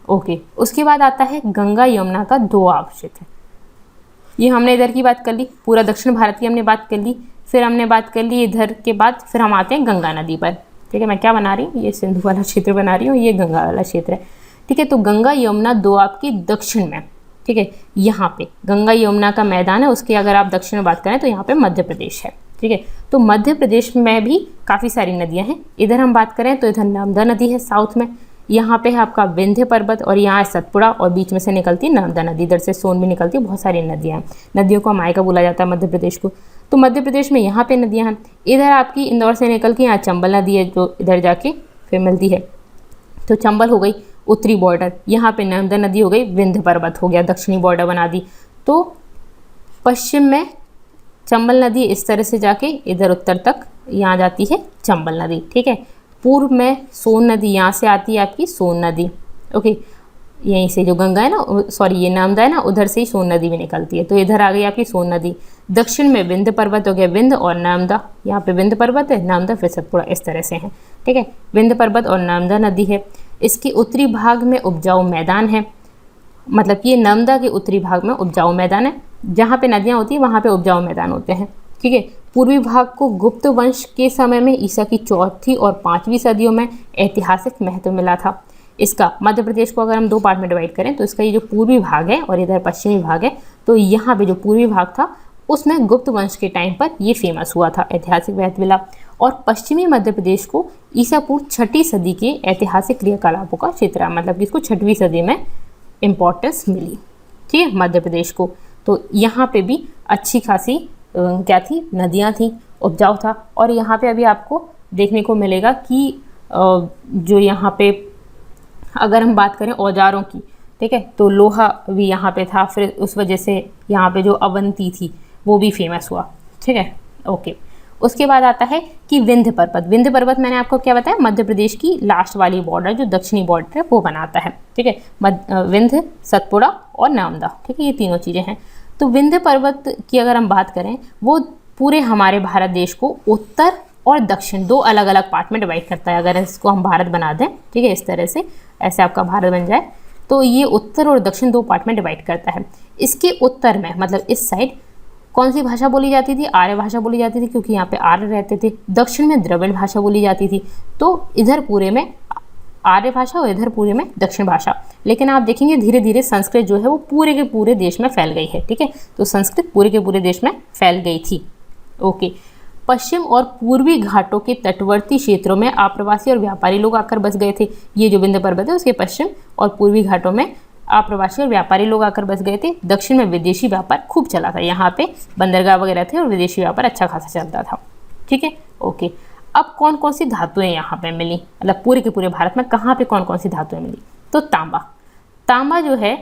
ओके। उसके बाद आता है गंगा यमुना का दोआब क्षेत्र। ये हमने इधर की बात कर ली, पूरा दक्षिण भारत की हमने बात कर ली, फिर हमने बात कर ली इधर के बाद फिर हम आते हैं गंगा नदी पर। ठीक है, मैं क्या बना रही हूँ, ये सिंधु वाला क्षेत्र बना रही हूँ, ये गंगा वाला क्षेत्र है। ठीक है, तो गंगा यमुना दोआब के दक्षिण में, ठीक है, यहाँ पे गंगा यमुना का मैदान है। उसकी अगर आप दक्षिण में बात करें तो यहाँ पे मध्य प्रदेश है। ठीक है, तो मध्य प्रदेश में भी काफ़ी सारी नदियाँ हैं। इधर हम बात करें तो इधर नर्मदा नदी है साउथ में, यहाँ पे है आपका विंध्य पर्वत और यहाँ है सतपुड़ा और बीच में से निकलती है नर्मदा नदी, इधर से सोन भी निकलती है। बहुत सारी नदियाँ हैं, नदियों को मायका बोला जाता है मध्य प्रदेश को। तो मध्य प्रदेश में यहाँ पे नदियाँ हैं। इधर आपकी इंदौर से निकल के यहाँ चंबल नदी है जो इधर जाके फिर मिलती है। तो चंबल हो गई उत्तरी बॉर्डर, यहाँ पे नर्मदा नदी हो गई, विंध्य पर्वत हो गया दक्षिणी बॉर्डर बना दी। तो पश्चिम में चंबल नदी इस तरह से जाके इधर उत्तर तक यहाँ जाती है चंबल नदी। ठीक है, पूर्व में सोन नदी यहाँ से आती है आपकी सोन नदी। ओके, यहीं से जो गंगा है ना, सॉरी ये नर्मदा है ना, उधर से ही सोन नदी भी निकलती है। तो इधर आ गई आपकी सोन नदी। दक्षिण में विंध्य पर्वत हो गया, विंध्य और नर्मदा, यहाँ पे विंध्य पर्वत है, नर्मदा फिर सतपुड़ा, इस तरह से है। ठीक है, विंध्य पर्वत और नर्मदा नदी है। इसके उत्तरी भाग में उपजाऊ मैदान है, मतलब कि ये नर्मदा के उत्तरी भाग में उपजाऊ मैदान है। जहाँ पे नदियाँ होती है वहाँ पे उपजाऊ मैदान होते हैं। ठीक है, पूर्वी भाग को गुप्त वंश के समय में ईसा की 4वीं और 5वीं सदियों में ऐतिहासिक महत्व मिला था। इसका मध्य प्रदेश को अगर हम दो पार्ट में डिवाइड करें तो इसका ये जो पूर्वी भाग है और इधर पश्चिमी भाग है, तो यहाँ पे जो पूर्वी भाग था उसमें गुप्त वंश के टाइम पर ये फेमस हुआ था, ऐतिहासिक महत्व मिला। और पश्चिमी मध्य प्रदेश को ईसा पूर्व 6वीं सदी के ऐतिहासिक क्रियाकलापों का क्षेत्र, मतलब कि इसको 6वीं सदी में इम्पोर्टेंस मिली। ठीक है, मध्य प्रदेश को। तो यहाँ पे भी अच्छी खासी क्या थी, नदियाँ थी, उपजाऊ था। और यहाँ पे अभी आपको देखने को मिलेगा कि जो यहाँ पे अगर हम बात करें औजारों की, ठीक है, तो लोहा भी यहाँ पे था, फिर उस वजह से यहाँ पे जो अवंती थी वो भी फेमस हुआ। ठीक है, ओके। उसके बाद आता है कि विंध्य पर्वत। विंध्य पर्वत मैंने आपको क्या बताया, मध्य प्रदेश की लास्ट वाली बॉर्डर जो दक्षिणी बॉर्डर है वो बनाता है, ठीक है। विंध्य, सतपुड़ा और नालंदा, ठीक है, ये तीनों चीज़ें हैं। तो विंध्य पर्वत की अगर हम बात करें, वो पूरे हमारे भारत देश को उत्तर और दक्षिण दो अलग अलग पार्ट में डिवाइड करता है। अगर इसको हम भारत बना दें, ठीक है, इस तरह से ऐसे आपका भारत बन जाए, तो ये उत्तर और दक्षिण दो पार्ट में डिवाइड करता है। इसके उत्तर में मतलब इस साइड कौन सी भाषा बोली जाती थी, आर्य भाषा बोली जाती थी, क्योंकि यहाँ पे आर्य रहते थे। दक्षिण में द्रविड़ भाषा बोली जाती थी। तो इधर पूरे में आर्य भाषा और इधर पूरे में दक्षिण भाषा। लेकिन आप देखेंगे धीरे धीरे संस्कृत जो है वो पूरे के पूरे देश में फैल गई है, ठीक है। तो संस्कृत पूरे के पूरे देश में फैल गई थी। ओके, पश्चिम और पूर्वी घाटों के तटवर्ती क्षेत्रों में आप्रवासी और व्यापारी लोग आकर बस गए थे। ये जो विंध्य पर्वत है उसके पश्चिम और पूर्वी घाटों में आप्रवासी और व्यापारी लोग आकर बस गए थे। दक्षिण में विदेशी व्यापार खूब चला था। यहाँ पे बंदरगाह वगैरह थे और विदेशी व्यापार अच्छा खासा चलता था, ठीक है। ओके, अब कौन कौन सी धातुएं यहाँ पे मिली, मतलब पूरे के पूरे भारत में कहाँ पे कौन कौन सी धातुएं मिली। तो तांबा, तांबा जो है,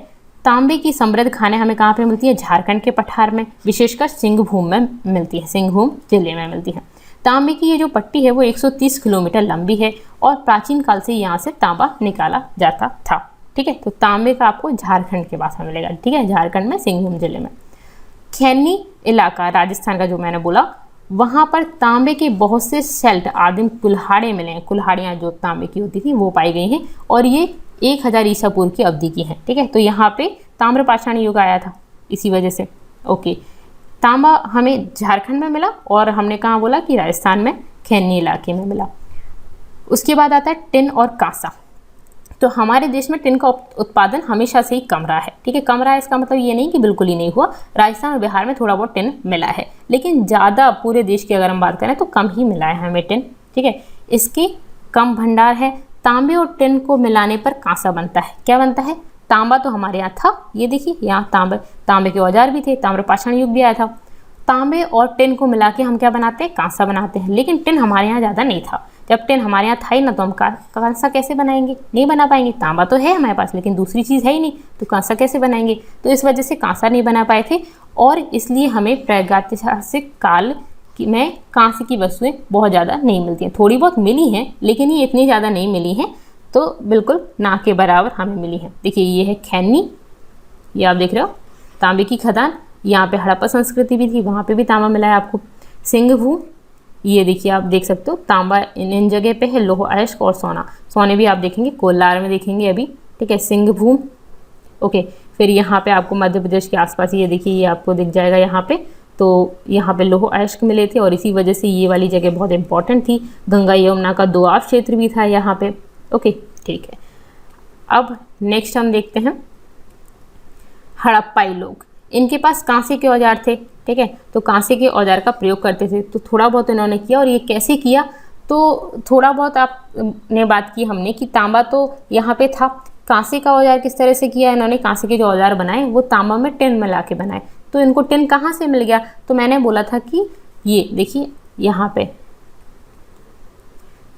तांबे की समृद्ध खानें हमें कहाँ पे मिलती है, झारखंड के पठार में, विशेषकर सिंहभूम में मिलती है, सिंहभूम जिले में मिलती है। तांबे की ये जो पट्टी है वो 130 किलोमीटर लंबी है और प्राचीन काल से यहाँ से तांबा निकाला जाता था, ठीक है। तो तांबे का आपको झारखंड के पास में मिलेगा, ठीक है, झारखंड में सिंहभूम जिले में। खैनी इलाका राजस्थान का जो मैंने बोला, वहाँ पर तांबे के बहुत से सेल्ट आदिम कुल्हाड़े मिले हैं। कुल्हाड़ियाँ जो तांबे की होती थी वो पाई गई हैं और ये 1000 ईसा पूर्व की अवधि की हैं, ठीक है। तो यहाँ पे ताम्रपाषाण युग आया था इसी वजह से। ओके, तांबा हमें झारखंड में मिला और हमने कहाँ बोला कि राजस्थान में खैनी इलाके में मिला। उसके बाद आता है टिन और कांसा। तो हमारे देश में टिन का उत्पादन हमेशा से ही कम रहा है, ठीक है। कम रहा है इसका मतलब ये नहीं कि बिल्कुल ही नहीं हुआ। राजस्थान और बिहार में थोड़ा बहुत टिन मिला है, लेकिन ज़्यादा पूरे देश की अगर हम बात करें तो कम ही मिला है हमें टिन, ठीक है। इसकी कम भंडार है। तांबे और टिन को मिलाने पर कांसा बनता है। क्या बनता है, तांबा तो हमारे यहाँ था, ये देखिए यहाँ तांबे के औजार भी थे, ताम्रपाषाण युग भी आया था। तांबे और टिन को मिला के हम क्या बनाते हैं, कांसा बनाते हैं। लेकिन टिन हमारे यहाँ ज़्यादा नहीं था। जब टिन हमारे यहाँ था ही ना, तो हम कांसा कैसे बनाएंगे, नहीं बना पाएंगे। तांबा तो है हमारे पास लेकिन दूसरी चीज़ है ही नहीं, तो कांसा कैसे बनाएंगे। तो इस वजह से कांसा नहीं बना पाए थे और इसलिए हमें प्रागैतिहासिक काल में कांसे की वस्तुएं बहुत ज़्यादा नहीं मिलती हैं। थोड़ी बहुत मिली हैं लेकिन ये इतनी ज़्यादा नहीं मिली हैं, तो बिल्कुल ना के बराबर हमें मिली है। देखिए ये है खैनी, ये आप देख रहे हो तांबे की खदान। यहाँ पे हड़प्पा संस्कृति भी थी, वहाँ पे भी तांबा मिला है आपको। सिंहभूम, ये देखिए आप देख सकते हो तांबा इन जगह पे है। लोह अयस्क और सोना, सोने भी आप देखेंगे कोलार में देखेंगे अभी, ठीक है। सिंहभूम, ओके। फिर यहाँ पे आपको मध्य प्रदेश के आसपास ये देखिए ये आपको दिख जाएगा यहाँ पे। तो यहाँ पे लोह अयस्क मिले थे और इसी वजह से ये वाली जगह बहुत इंपॉर्टेंट थी। गंगा यमुना का दोआब क्षेत्र भी था यहाँ पे, ओके, ठीक है। अब नेक्स्ट हम देखते हैं हड़प्पाई लोग। इनके पास कांसे के औजार थे, ठीक है। तो कांसे के औजार का प्रयोग करते थे। तो थोड़ा बहुत इन्होंने किया और ये कैसे किया, तो थोड़ा बहुत आपने बात की हमने कि तांबा तो यहाँ पे था, कांसे का औजार किस तरह से किया इन्होंने। कांसे के जो औजार बनाए वो तांबा में टिन मिला के बनाए। तो इनको टिन कहाँ से मिल गया, तो मैंने बोला था कि ये देखिए यहाँ पे,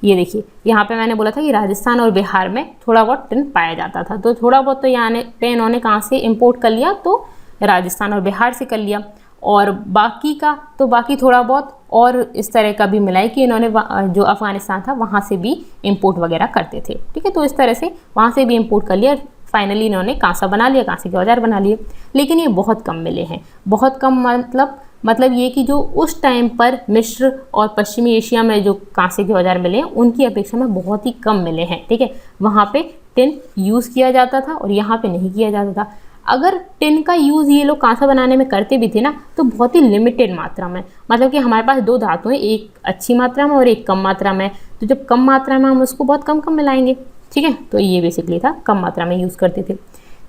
ये देखिए यहाँ पे मैंने बोला था कि राजस्थान और बिहार में थोड़ा बहुत टिन पाया जाता था। तो थोड़ा बहुत तो यहाँ पे इन्होंने कहाँ से इम्पोर्ट कर लिया, तो राजस्थान और बिहार से कर लिया। और बाकी का तो बाकी थोड़ा बहुत और इस तरह का भी मिला है कि इन्होंने जो अफ़गानिस्तान था वहाँ से भी इम्पोर्ट वगैरह करते थे, ठीक है। तो इस तरह से वहाँ से भी इम्पोर्ट कर लिया। फाइनली इन्होंने कांसा बना लिया, कांसे के औजार बना लिए। लेकिन ये बहुत कम मिले हैं, बहुत कम। मतलब ये कि जो उस टाइम पर मिस्र और पश्चिमी एशिया में जो कांसे के औजार मिले हैं उनकी अपेक्षा में बहुत ही कम मिले हैं, ठीक है। वहाँ पे टिन यूज़ किया जाता था और यहाँ पे नहीं किया जाता था। अगर टिन का यूज़ ये लोग कांसा बनाने में करते भी थे ना, तो बहुत ही लिमिटेड मात्रा में। मतलब कि हमारे पास दो धातु हैं, एक अच्छी मात्रा में और एक कम मात्रा में। तो जब कम मात्रा में हम उसको बहुत कम मिलाएंगे, ठीक है। तो ये बेसिकली था, कम मात्रा में यूज़ करते थे।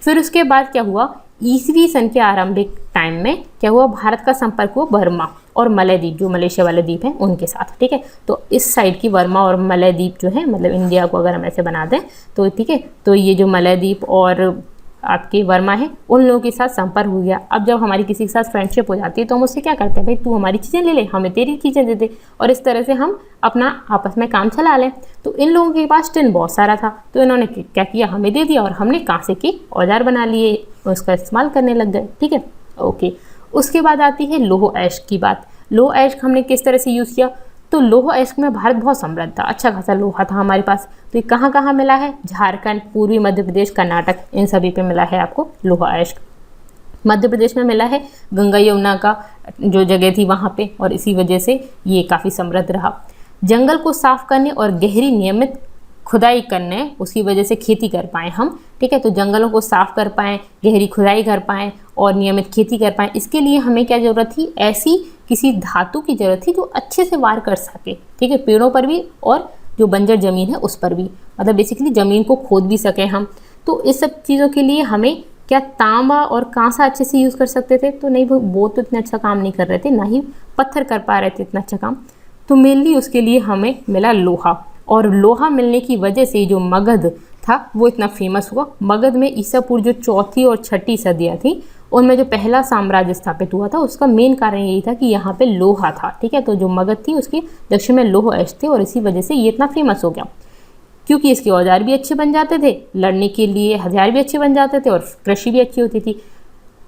फिर उसके बाद क्या हुआ, ईसवी सन के आरंभिक टाइम में क्या हुआ, भारत का संपर्क हुआ बर्मा और मलय द्वीप, जो मलेशिया वाले द्वीप हैं उनके साथ, ठीक है। तो इस साइड की बर्मा और मलय द्वीप जो है, मतलब इंडिया को अगर हम ऐसे बना दें तो, ठीक है। तो ये जो मलय द्वीप और आपके वर्मा है उन लोगों के साथ संपर्क हो गया। अब जब हमारी किसी के साथ फ्रेंडशिप हो जाती है तो हम उससे क्या करते हैं, भाई तू हमारी चीज़ें ले ले, हमें तेरी चीज़ें दे दे, और इस तरह से हम अपना आपस में काम चला लें। तो इन लोगों के पास टिन बहुत सारा था, तो इन्होंने क्या किया, हमें दे दिया और हमने कांसे के औजार बना लिए, उसका इस्तेमाल करने लग गए, ठीक है। ओके, उसके बाद आती है लोह अयस्क की बात। लौह अयस्क हमने किस तरह से यूज़ किया, तो लौह अयस्क में भारत बहुत समृद्ध था, अच्छा खासा लोहा था हमारे पास। तो ये कहाँ कहाँ मिला है, झारखंड, पूर्वी मध्य प्रदेश, कर्नाटक, इन सभी पे मिला है आपको लौह अयस्क। मध्य प्रदेश में मिला है गंगा यमुना का जो जगह थी वहाँ पे, और इसी वजह से ये काफ़ी समृद्ध रहा। जंगल को साफ करने और गहरी नियमित खुदाई करने, उसकी वजह से खेती कर पाएँ हम, ठीक है। तो जंगलों को साफ कर पाएँ, गहरी खुदाई कर पाएँ और नियमित खेती कर पाएँ, इसके लिए हमें क्या ज़रूरत थी, ऐसी किसी धातु की ज़रूरत थी जो अच्छे से वार कर सके, ठीक है, पेड़ों पर भी और जो बंजर ज़मीन है उस पर भी, मतलब बेसिकली ज़मीन को खोद भी सकें हम। तो इस सब चीज़ों के लिए हमें क्या तांबा और कांसा अच्छे से यूज़ कर सकते थे, तो नहीं, वो तो इतना अच्छा काम नहीं कर रहे थे, ना ही पत्थर कर पा रहे थे इतना अच्छा काम। तो मेनली उसके लिए हमें मिला लोहा, और लोहा मिलने की वजह से जो मगध था वो इतना फेमस हुआ। मगध में ईसा पूर्व जो 4वीं और 6वीं सदियाँ थी, उनमें जो पहला साम्राज्य स्थापित हुआ था उसका मेन कारण यही था कि यहाँ पे लोहा था, ठीक है। तो जो मगध थी उसके दक्षिण में लौह अयस्क थे, और इसी वजह से ये इतना फेमस हो गया, क्योंकि इसके औजार भी अच्छे बन जाते थे, लड़ने के लिए हथियार भी अच्छे बन जाते थे, और कृषि भी अच्छी होती थी।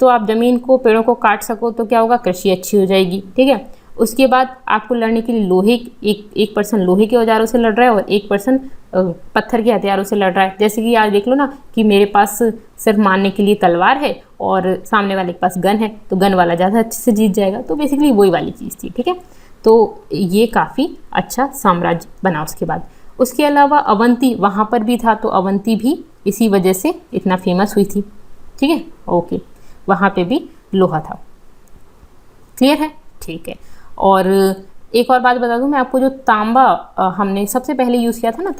तो आप ज़मीन को, पेड़ों को काट सको तो क्या होगा, कृषि अच्छी हो जाएगी, ठीक है। उसके बाद आपको लड़ने के लिए लोहे, एक पर्सन लोहे के औजारों से लड़ रहा है और एक पर्सन पत्थर के हथियारों से लड़ रहा है। जैसे कि आज देख लो ना कि मेरे पास सिर्फ मारने के लिए तलवार है और सामने वाले के पास गन है, तो गन वाला ज़्यादा अच्छे से जीत जाएगा। तो बेसिकली वही वाली चीज़ थी, ठीक है। तो ये काफ़ी अच्छा साम्राज्य बना उसके बाद। उसके अलावा अवंती वहाँ पर भी था, तो अवंती भी इसी वजह से इतना फेमस हुई थी, ठीक है। ओके, वहाँ पे भी लोहा था, क्लियर है, ठीक है। और एक और बात बता दूं मैं आपको, जो तांबा हमने सबसे पहले यूज़ किया था ना,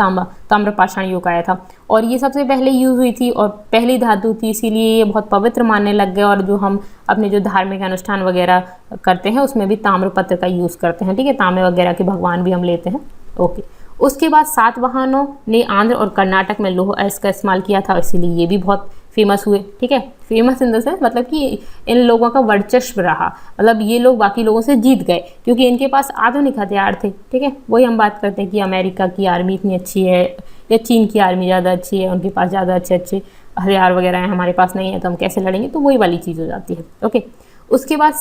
ताम्रपाषाण युग आया था, और ये सबसे पहले यूज़ हुई थी और पहली धातु थी, इसीलिए ये बहुत पवित्र मानने लग गए। और जो हम अपने जो धार्मिक अनुष्ठान वगैरह करते हैं उसमें भी ताम्रपत्र का यूज़ करते हैं, ठीक है। तांबे वगैरह के भगवान भी हम लेते हैं, ओके। उसके बाद सातवाहनों ने आंध्र और कर्नाटक में लौह अयस्क का इस्तेमाल किया था, इसीलिए ये भी बहुत फेमस हुए, ठीक है। फेमस इन द सेंस मतलब कि इन लोगों का वर्चस्व रहा, मतलब ये लोग बाकी लोगों से जीत गए क्योंकि इनके पास आधुनिक हथियार थे, ठीक है। वही हम बात करते हैं कि अमेरिका की आर्मी इतनी अच्छी है या चीन की आर्मी ज़्यादा अच्छी है, उनके पास ज़्यादा अच्छे अच्छे हथियार वगैरह हैं, हमारे पास नहीं है, तो हम कैसे लड़ेंगे, तो वही वाली चीज़ हो जाती है, ओके। उसके बाद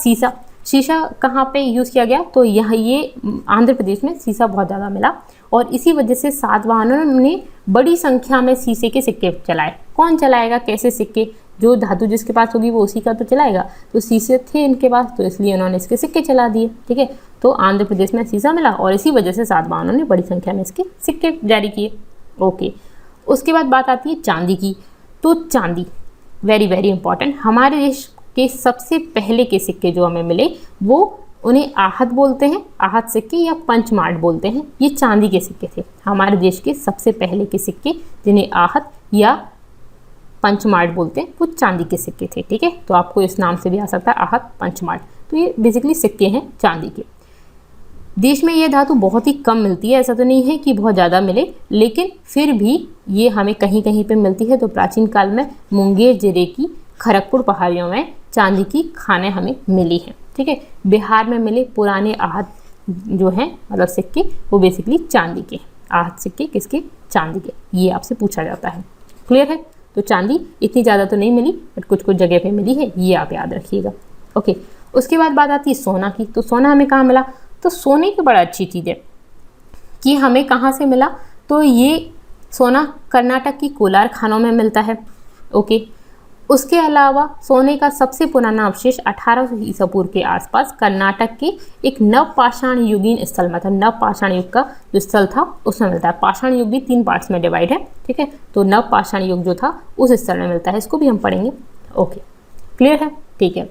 शीशा कहाँ पे यूज़ किया गया, तो यहाँ ये आंध्र प्रदेश में शीशा बहुत ज़्यादा मिला, और इसी वजह से सातवाहनों ने बड़ी संख्या में शीशे के सिक्के चलाए। कौन चलाएगा, कैसे सिक्के, जो धातु जिसके पास होगी वो उसी का तो चलाएगा, तो शीशे थे इनके पास, तो इसलिए उन्होंने इसके सिक्के चला दिए, ठीक है। तो आंध्र प्रदेश में शीशा मिला और इसी वजह से सातवाहनों ने बड़ी संख्या में इसके सिक्के जारी किए, ओके। उसके बाद बात आती है चांदी की, तो चांदी वेरी वेरी इंपॉर्टेंट। हमारे देश के सबसे पहले के सिक्के जो हमें मिले वो, उन्हें आहत बोलते हैं, आहत सिक्के या पंचमार्ट बोलते हैं, ये चांदी के सिक्के थे। हमारे देश के सबसे पहले के सिक्के जिन्हें आहत या पंचमार्ट बोलते हैं वो चांदी के सिक्के थे, ठीक है। तो आपको इस नाम से भी आ सकता है, आहत, पंचमार्ट। तो ये बेसिकली सिक्के हैं चांदी के। देश में ये धातु बहुत ही कम मिलती है, ऐसा तो नहीं है कि बहुत ज़्यादा मिले, लेकिन फिर भी ये हमें कहीं कहीं पे मिलती है। तो प्राचीन काल में मुंगेर जिले की खड़गपुर पहाड़ियों में चांदी की खानें हमें मिली हैं, ठीक है। बिहार में मिले पुराने आहत जो हैं मतलब सिक्के, वो बेसिकली चांदी के, आहत सिक्के किसके, चांदी के, ये आपसे पूछा जाता है, क्लियर है। तो चांदी इतनी ज़्यादा तो नहीं मिली, बट कुछ कुछ जगह पे मिली है, ये आप याद रखिएगा, ओके। उसके बाद बात आती है सोना की, तो सोना हमें कहाँ मिला, तो सोने की बड़ा अच्छी चीज़ है कि हमें कहाँ से मिला, तो ये सोना कर्नाटक की कोलार खानों में मिलता है, ओके। उसके अलावा सोने का सबसे पुराना अवशेष 1800 ईसा पूर्व के आसपास कर्नाटक के एक नवपाषाण युगीन स्थल में था। नवपाषाण युग का जो स्थल था उसमें मिलता है। पाषाण युग भी 3 पार्ट्स में डिवाइड है, ठीक है। तो नवपाषाण युग जो था उस स्थल में मिलता है, इसको भी हम पढ़ेंगे, ओके, क्लियर है, ठीक है।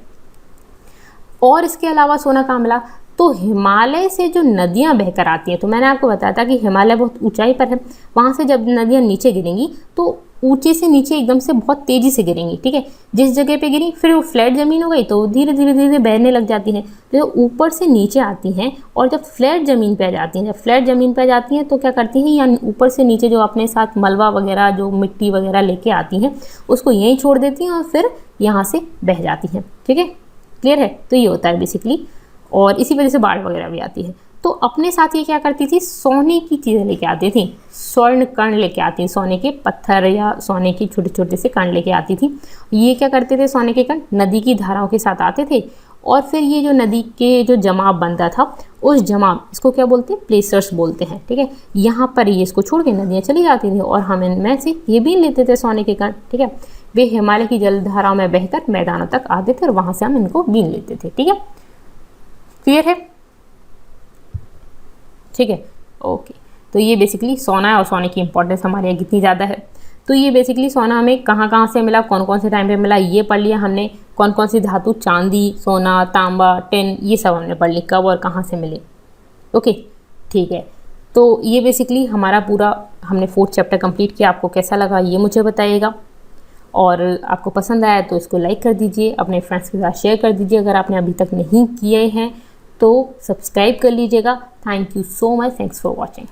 और इसके अलावा सोना कहाँ मिला, तो हिमालय से जो नदियाँ बहकर आती हैं, तो मैंने आपको बताया था कि हिमालय बहुत ऊंचाई पर है, वहाँ से जब नदियाँ नीचे गिरेंगी तो ऊंचे से नीचे एकदम से बहुत तेज़ी से गिरेंगी, ठीक है। जिस जगह पे गिरी फिर वो फ्लैट ज़मीन हो गई तो धीरे धीरे धीरे बहने लग जाती हैं। तो ऊपर से नीचे आती हैं और जब फ्लैट ज़मीन पे आ जाती हैं, तो क्या करती हैं, या ऊपर से नीचे जो अपने साथ मलबा वगैरह जो मिट्टी वगैरह लेके आती हैं उसको यहीं छोड़ देती हैं और फिर यहाँ से बह जाती हैं, ठीक है, क्लियर है। तो ये होता है बेसिकली, और इसी वजह से बाढ़ वगैरह भी आती है। तो अपने साथ ये क्या करती थी, सोने की चीज़ें लेके आती थी, स्वर्ण कण लेके आती थी, सोने के पत्थर या सोने की छोटे छोटे से कण लेके आती थी। ये क्या करते थे, सोने के कण नदी की धाराओं के साथ आते थे और फिर ये जो नदी के जो जमाव बनता था, उस जमाव, इसको क्या बोलते हैं, प्लेसर्स बोलते हैं, ठीक है। यहाँ पर ये इसको छोड़ के नदियाँ चली जाती थी और हम इनमें से ये बीन लेते थे सोने के कण, ठीक है। वे हिमालय की जलधाराओं में बहकर मैदानों तक आते थे और वहाँ से हम इनको बीन लेते थे, ठीक है। क्लियर है? ठीक है, ओके। तो ये बेसिकली सोना है और सोने की इंपॉर्टेंस हमारे यहाँ कितनी ज़्यादा है। तो ये बेसिकली सोना हमें कहाँ कहाँ से मिला, कौन कौन से टाइम पे मिला, ये पढ़ लिया हमने। कौन कौन सी धातु, चांदी, सोना, तांबा, टिन, ये सब हमने पढ़ ली, कब और कहाँ से मिले। ओके, ठीक है। तो ये बेसिकली हमारा पूरा हमने 4th चैप्टर कंप्लीट किया। आपको कैसा लगा ये मुझे बताइएगा, और आपको पसंद आया तो इसको लाइक कर दीजिए, अपने फ्रेंड्स के साथ शेयर कर दीजिए। अगर आपने अभी तक नहीं किए हैं तो सब्सक्राइब कर लीजिएगा। Thank you so much, thanks for watching.